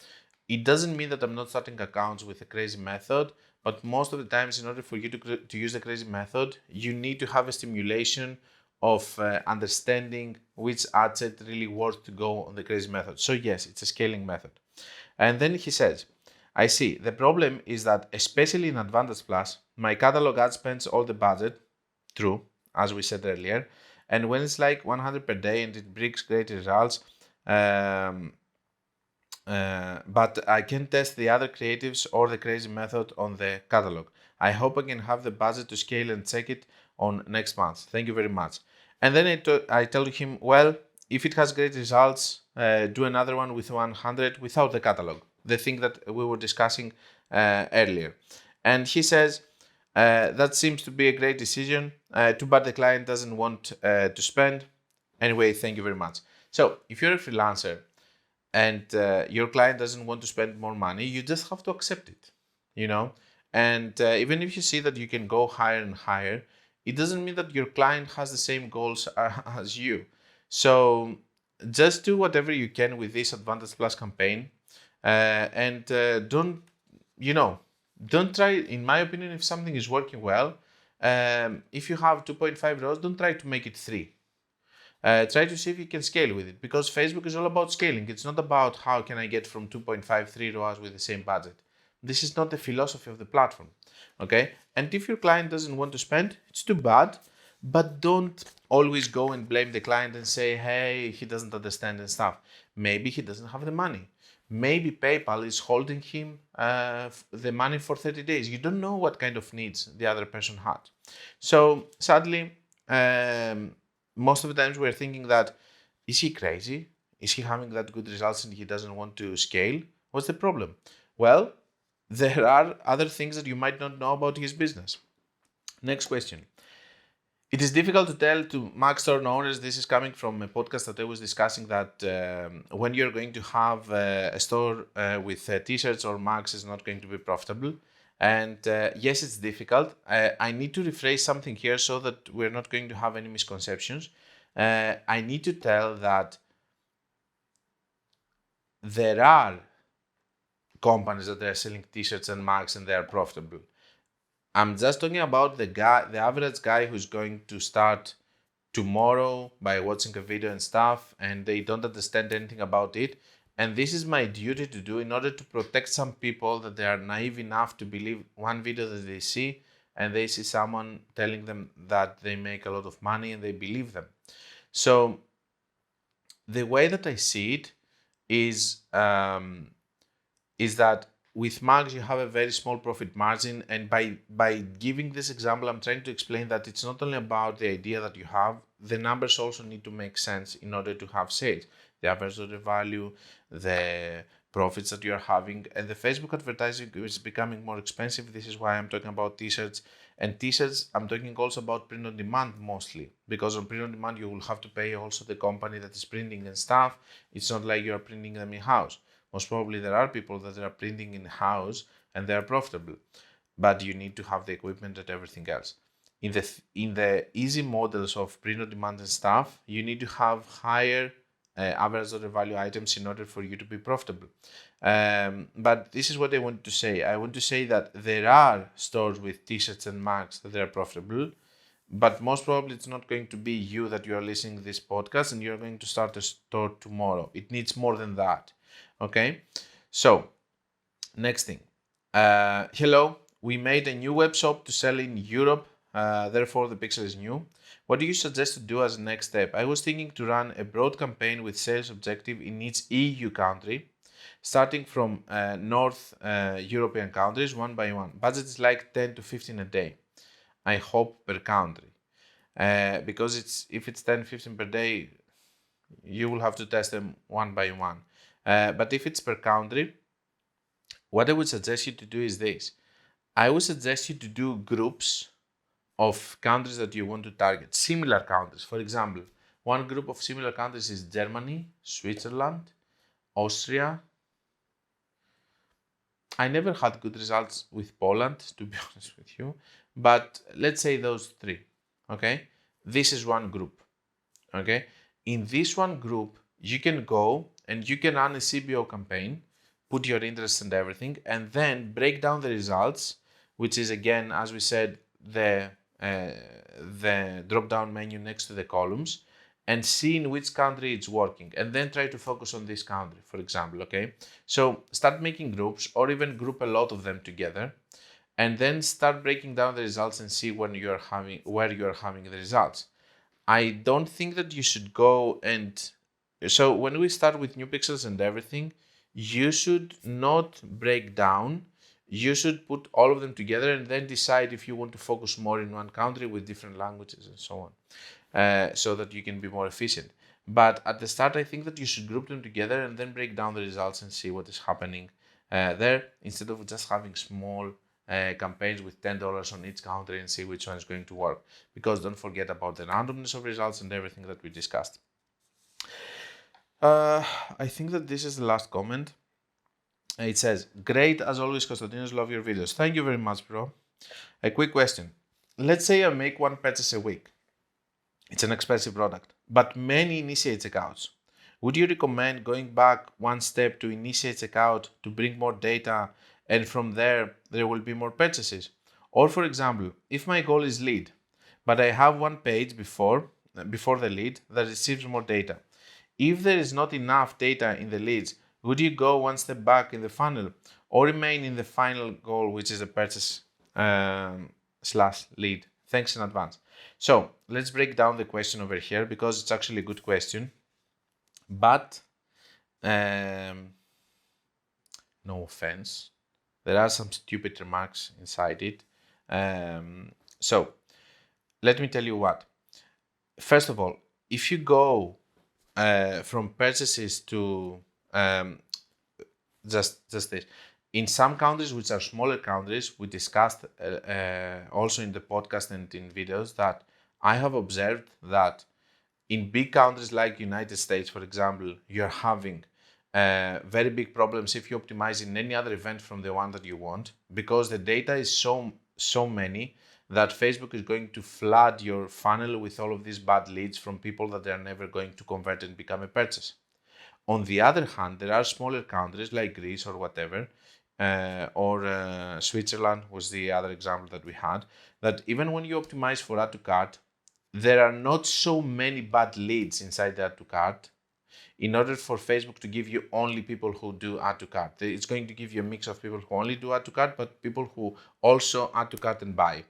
It doesn't mean that I'm not starting accounts with a crazy method, but most of the times, in order for you to use the crazy method, you need to have a stimulation of understanding which ad set really worth to go on the crazy method. So yes, it's a scaling method. And then he says, I see. The problem is that, especially in Advantage Plus, my catalog ad spends all the budget. True, as we said earlier. And when it's like 100 per day and it brings great results, but I can test the other creatives or the crazy method on the catalog. I hope I can have the budget to scale and check it on next month. Thank you very much. And then I tell him, well, if it has great results, do another one with 100 without the catalog, the thing that we were discussing earlier. And he says, that seems to be a great decision. Too bad the client doesn't want to spend. Anyway, thank you very much. So if you're a freelancer and your client doesn't want to spend more money, you just have to accept it, you know? And even if you see that you can go higher and higher, it doesn't mean that your client has the same goals as you. So just do whatever you can with this Advantage Plus campaign, and don't try, in my opinion, if something is working well, if you have 2.5 rows, don't try to make it 3. Try to see if you can scale with it, because Facebook is all about scaling. It's not about how can I get from 2.5, 3 ROAS with the same budget. This is not the philosophy of the platform, okay? And if your client doesn't want to spend, it's too bad, but don't always go and blame the client and say, hey, he doesn't understand and stuff. Maybe he doesn't have the money. Maybe PayPal is holding him the money for 30 days. You don't know what kind of needs the other person had. So sadly, most of the times we're thinking that, is he crazy? Is he having that good results and he doesn't want to scale? What's the problem? Well, there are other things that you might not know about his business. Next question. It is difficult to tell to Mac store owners, this is coming from a podcast that I was discussing, that when you're going to have a store with t-shirts or mugs is not going to be profitable. And yes, it's difficult. I need to rephrase something here so that we're not going to have any misconceptions. I need to tell that there are companies that are selling t-shirts and mugs and they are profitable. I'm just talking about the average guy who's going to start tomorrow by watching a video and stuff, and they don't understand anything about it. And this is my duty to do in order to protect some people that they are naive enough to believe one video that they see, and they see someone telling them that they make a lot of money and they believe them. So the way that I see it is that with mugs you have a very small profit margin, and by giving this example, I'm trying to explain that it's not only about the idea that you have, the numbers also need to make sense in order to have sales. The average order value, the profits that you're having, and the Facebook advertising is becoming more expensive. This is why I'm talking about t-shirts. And t-shirts, I'm talking also about print on demand mostly, because on print on demand you will have to pay also the company that is printing and stuff. It's not like you're printing them in-house. Most probably there are people that are printing in-house and they are profitable, but you need to have the equipment and everything else. In the easy models of print on demand and stuff, you need to have higher average order value items in order for you to be profitable. But this is what I want to say. I want to say that there are stores with t-shirts and mugs that are profitable, but most probably it's not going to be you that you are listening to this podcast and you're going to start a store tomorrow. It needs more than that. Okay, so next thing. Hello, we made a new web shop to sell in Europe, therefore the pixel is new. What do you suggest to do as a next step? I was thinking to run a broad campaign with sales objective in each EU country, starting from North European countries one by one. Budget is like 10 to 15 a day. I hope per country. Because if it's 10, 15 per day, you will have to test them one by one. But if it's per country, what I would suggest you to do is this. I would suggest you to do groups of countries that you want to target, similar countries. For example, one group of similar countries is Germany, Switzerland, Austria. I never had good results with Poland, to be honest with you, but let's say those three, okay? This is one group, okay? In this one group, you can go and you can run a CBO campaign, put your interest and everything, and then break down the results, which is again, as we said, the drop-down menu next to the columns, and see in which country it's working, and then try to focus on this country, for example, okay? So start making groups, or even group a lot of them together, and then start breaking down the results and see where you're having the results. I don't think that you should go and... So when we start with new pixels and everything, you should not break down. You should put all of them together and then decide if you want to focus more in one country with different languages and so on, so that you can be more efficient. But at the start, I think that you should group them together and then break down the results and see what is happening there, instead of just having small campaigns with $10 on each country and see which one is going to work. Because don't forget about the randomness of results and everything that we discussed. I think that this is the last comment. It says, great as always, Konstantinos, love your videos. Thank you very much, bro. A quick question. Let's say I make one purchase a week. It's an expensive product, but many initiate checkouts. Would you recommend going back one step to initiate checkout to bring more data, and from there will be more purchases? Or for example, if my goal is lead, but I have one page before the lead that receives more data. If there is not enough data in the leads, would you go one step back in the funnel or remain in the final goal, which is a purchase / lead? Thanks in advance. So let's break down the question over here because it's actually a good question. But no offense, there are some stupid remarks inside it. So let me tell you what. First of all, if you go from purchases to just this, in some countries which are smaller countries, we discussed also in the podcast and in videos that I have observed that in big countries like United States, for example, you're having very big problems if you optimize in any other event from the one that you want, because the data is so many that Facebook is going to flood your funnel with all of these bad leads from people that they are never going to convert and become a purchase. On the other hand, there are smaller countries like Greece or whatever, or Switzerland was the other example that we had, that even when you optimize for add to cart, there are not so many bad leads inside the add to cart in order for Facebook to give you only people who do add to cart. It's going to give you a mix of people who only do add to cart, but people who also add to cart and buy.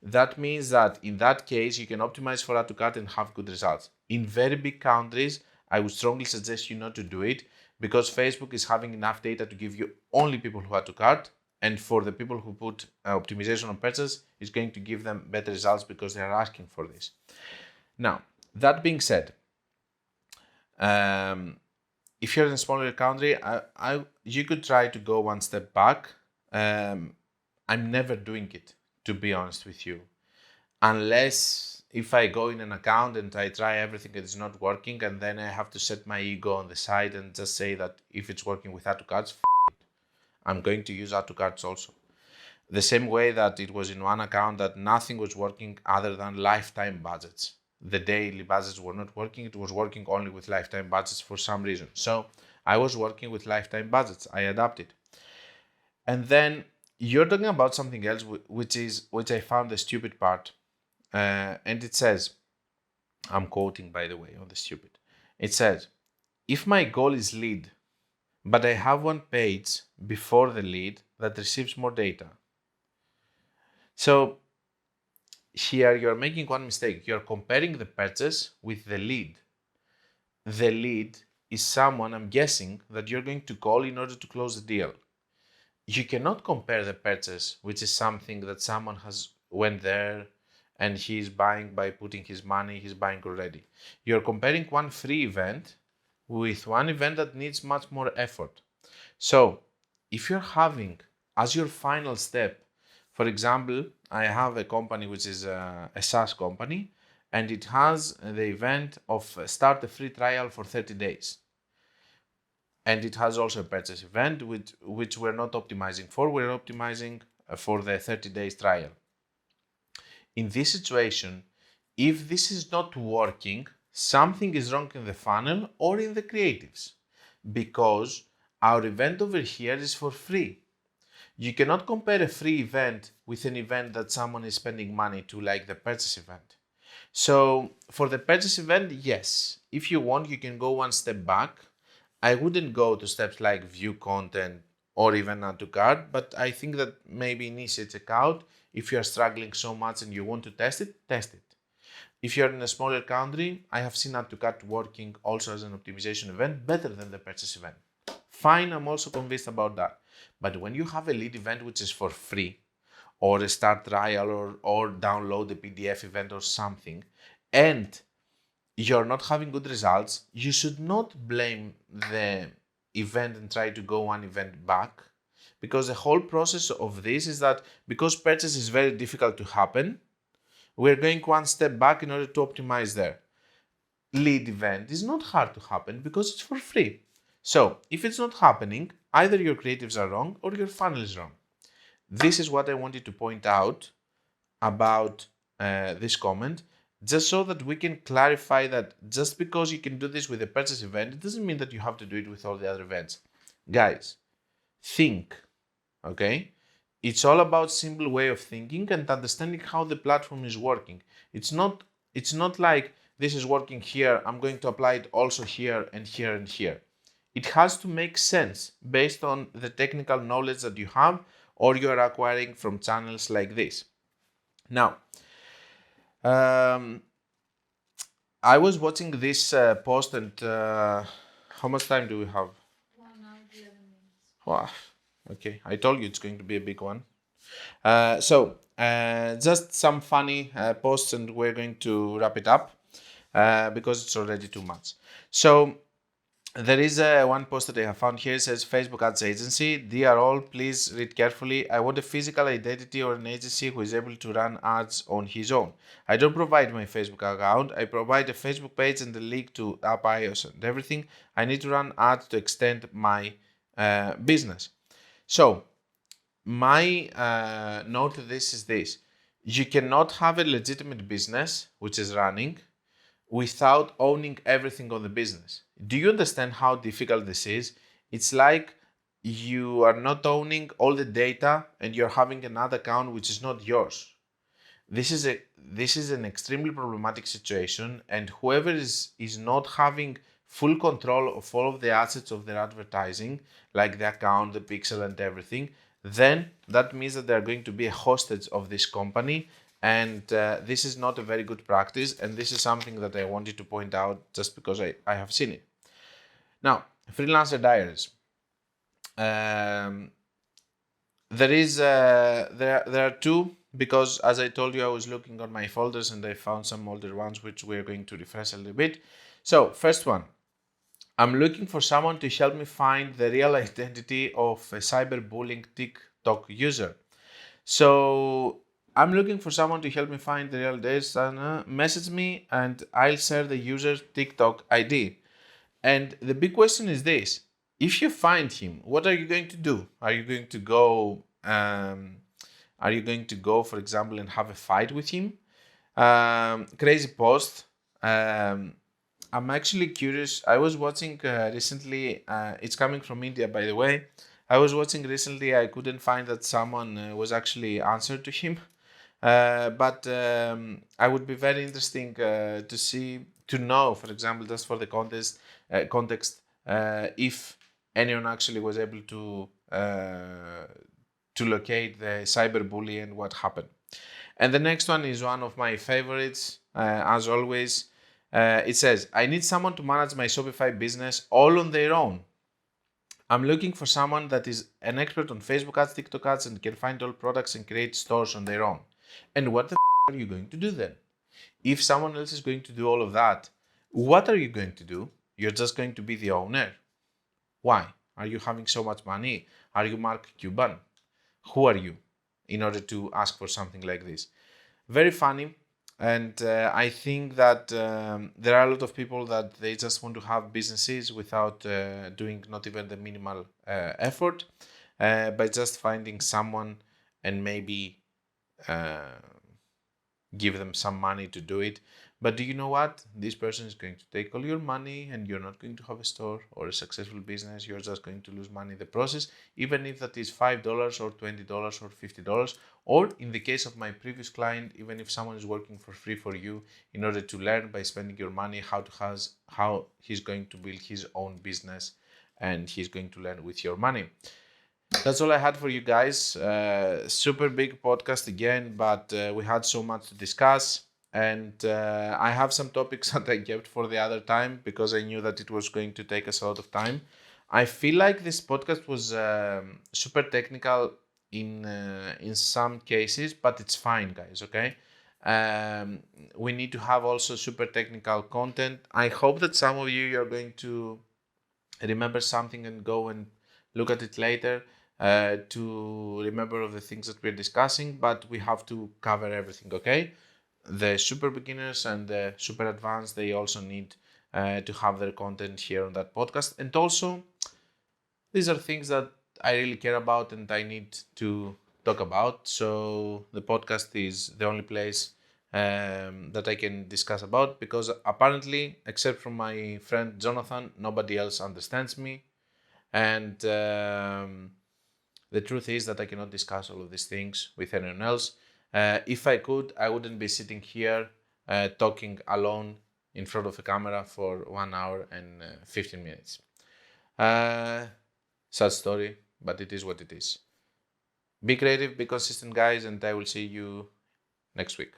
That means that in that case, you can optimize for add to cart and have good results. In very big countries, I would strongly suggest you not to do it, because Facebook is having enough data to give you only people who add to cart, and for the people who put optimization on purchase, it's going to give them better results because they are asking for this. Now, that being said, if you're in a smaller country, you could try to go one step back. I'm never doing it, to be honest with you, unless if I go in an account and I try everything and it's not working, and then I have to set my ego on the side and just say that if it's working with add to carts, I'm going to use add to carts also. The same way that it was in one account that nothing was working other than lifetime budgets. The daily budgets were not working. It was working only with lifetime budgets for some reason. So I was working with lifetime budgets. I adapted. And then you're talking about something else, which I found the stupid part. And it says, I'm quoting, by the way, on the stupid. It says, if my goal is lead, but I have one page before the lead that receives more data. So here you're making one mistake. You're comparing the purchase with the lead. The lead is someone, I'm guessing, that you're going to call in order to close the deal. You cannot compare the purchase, which is something that someone has went there and he's buying by putting his money, he's buying already. You're comparing one free event with one event that needs much more effort. So if you're having as your final step, for example, I have a company which is a SaaS company, and it has the event of start a free trial for 30 days. And it has also a purchase event, which we're not optimizing for. We're optimizing for the 30 days trial. In this situation, if this is not working, something is wrong in the funnel or in the creatives, because our event over here is for free. You cannot compare a free event with an event that someone is spending money to, like the purchase event. So for the purchase event, yes, if you want, you can go one step back. I wouldn't go to steps like view content or even add to cart, but I think that maybe initiate checkout. If you are struggling so much and you want to test it, test it. If you're in a smaller country, I have seen add to cart working also as an optimization event better than the purchase event. Fine, I'm also convinced about that. But when you have a lead event which is for free, or a start trial, or download a PDF event or something, and you're not having good results, you should not blame the event and try to go one event back. Because the whole process of this is that because purchase is very difficult to happen, we're going one step back in order to optimize there. Lead event is not hard to happen because it's for free. So if it's not happening, either your creatives are wrong or your funnel is wrong. This is what I wanted to point out about this comment, just so that we can clarify that just because you can do this with a purchase event, it doesn't mean that you have to do it with all the other events. Guys, think, okay? It's all about simple way of thinking and understanding how the platform is working. It's not like this is working here, I'm going to apply it also here and here and here. It has to make sense based on the technical knowledge that you have or you're acquiring from channels like this. Now, I was watching this post, and how much time do we have? 1 hour, 11 minutes. Wow. Okay, I told you it's going to be a big one. Just some funny posts, and we're going to wrap it up because it's already too much. So there is one post that I have found here. It says, Facebook Ads Agency. Dear all, please read carefully. I want a physical identity or an agency who is able to run ads on his own. I don't provide my Facebook account. I provide a Facebook page and a link to app iOS and everything. I need to run ads to extend my business. So my note to this is this. You cannot have a legitimate business which is running without owning everything on the business. Do you understand how difficult this is? It's like you are not owning all the data and you're having another account which is not yours. This is an extremely problematic situation, and whoever is not having full control of all of the assets of their advertising, like the account, the pixel and everything, then that means that they're going to be a hostage of this company. And this is not a very good practice, and this is something that I wanted to point out just because I have seen it. Now, freelancer diaries. There are two, because as I told you, I was looking on my folders and I found some older ones which we're going to refresh a little bit. So, first one. I'm looking for someone to help me find the real identity of a cyberbullying TikTok user. So I'm looking for someone to help me find the real data. Message me and I'll share the user's TikTok ID. And the big question is this: if you find him, what are you going to do? Are you going to go? For example, and have a fight with him? Crazy post. I'm actually curious. I was watching recently. It's coming from India, by the way. I was watching recently. I couldn't find that someone was actually answered to him. But I would be very interesting to know, for example, just for the context, if anyone actually was able to locate the cyberbully and what happened. And the next one is one of my favorites, as always. It says, I need someone to manage my Shopify business all on their own. I'm looking for someone that is an expert on Facebook ads, TikTok ads, and can find all products and create stores on their own. And what the are you going to do then? If someone else is going to do all of that, what are you going to do? You're just going to be the owner. Why? Are you having so much money? Are you Mark Cuban? Who are you? in order to ask for something like this. Very funny. And I think that there are a lot of people that they just want to have businesses without doing not even the minimal effort, by just finding someone and maybe uh, give them some money to do it. But do you know what? This person is going to take all your money and you're not going to have a store or a successful business. You're just going to lose money in the process, even if that is $5 or $20 or $50. Or in the case of my previous client, even if someone is working for free for you in order to learn by spending your money how he's going to build his own business, and he's going to learn with your money. That's all I had for you guys. Super big podcast again, but we had so much to discuss. And I have some topics that I kept for the other time because I knew that it was going to take us a lot of time. I feel like this podcast was super technical in some cases, but it's fine, guys. Okay. We need to have also super technical content. I hope that some of you are going to remember something and go and look at it later, to remember of the things that we're discussing, but we have to cover everything, okay? The super beginners and the super advanced, they also need to have their content here on that podcast. And also, these are things that I really care about and I need to talk about. So the podcast is the only place that I can discuss about, because apparently, except from my friend Jonathan, nobody else understands me. And the truth is that I cannot discuss all of these things with anyone else. If I could, I wouldn't be sitting here talking alone in front of a camera for 1 hour and 15 minutes. Sad story, but it is what it is. Be creative, be consistent, guys, and I will see you next week.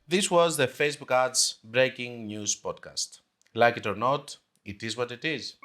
This was the Facebook Ads Breaking News Podcast. Like it or not, it is what it is.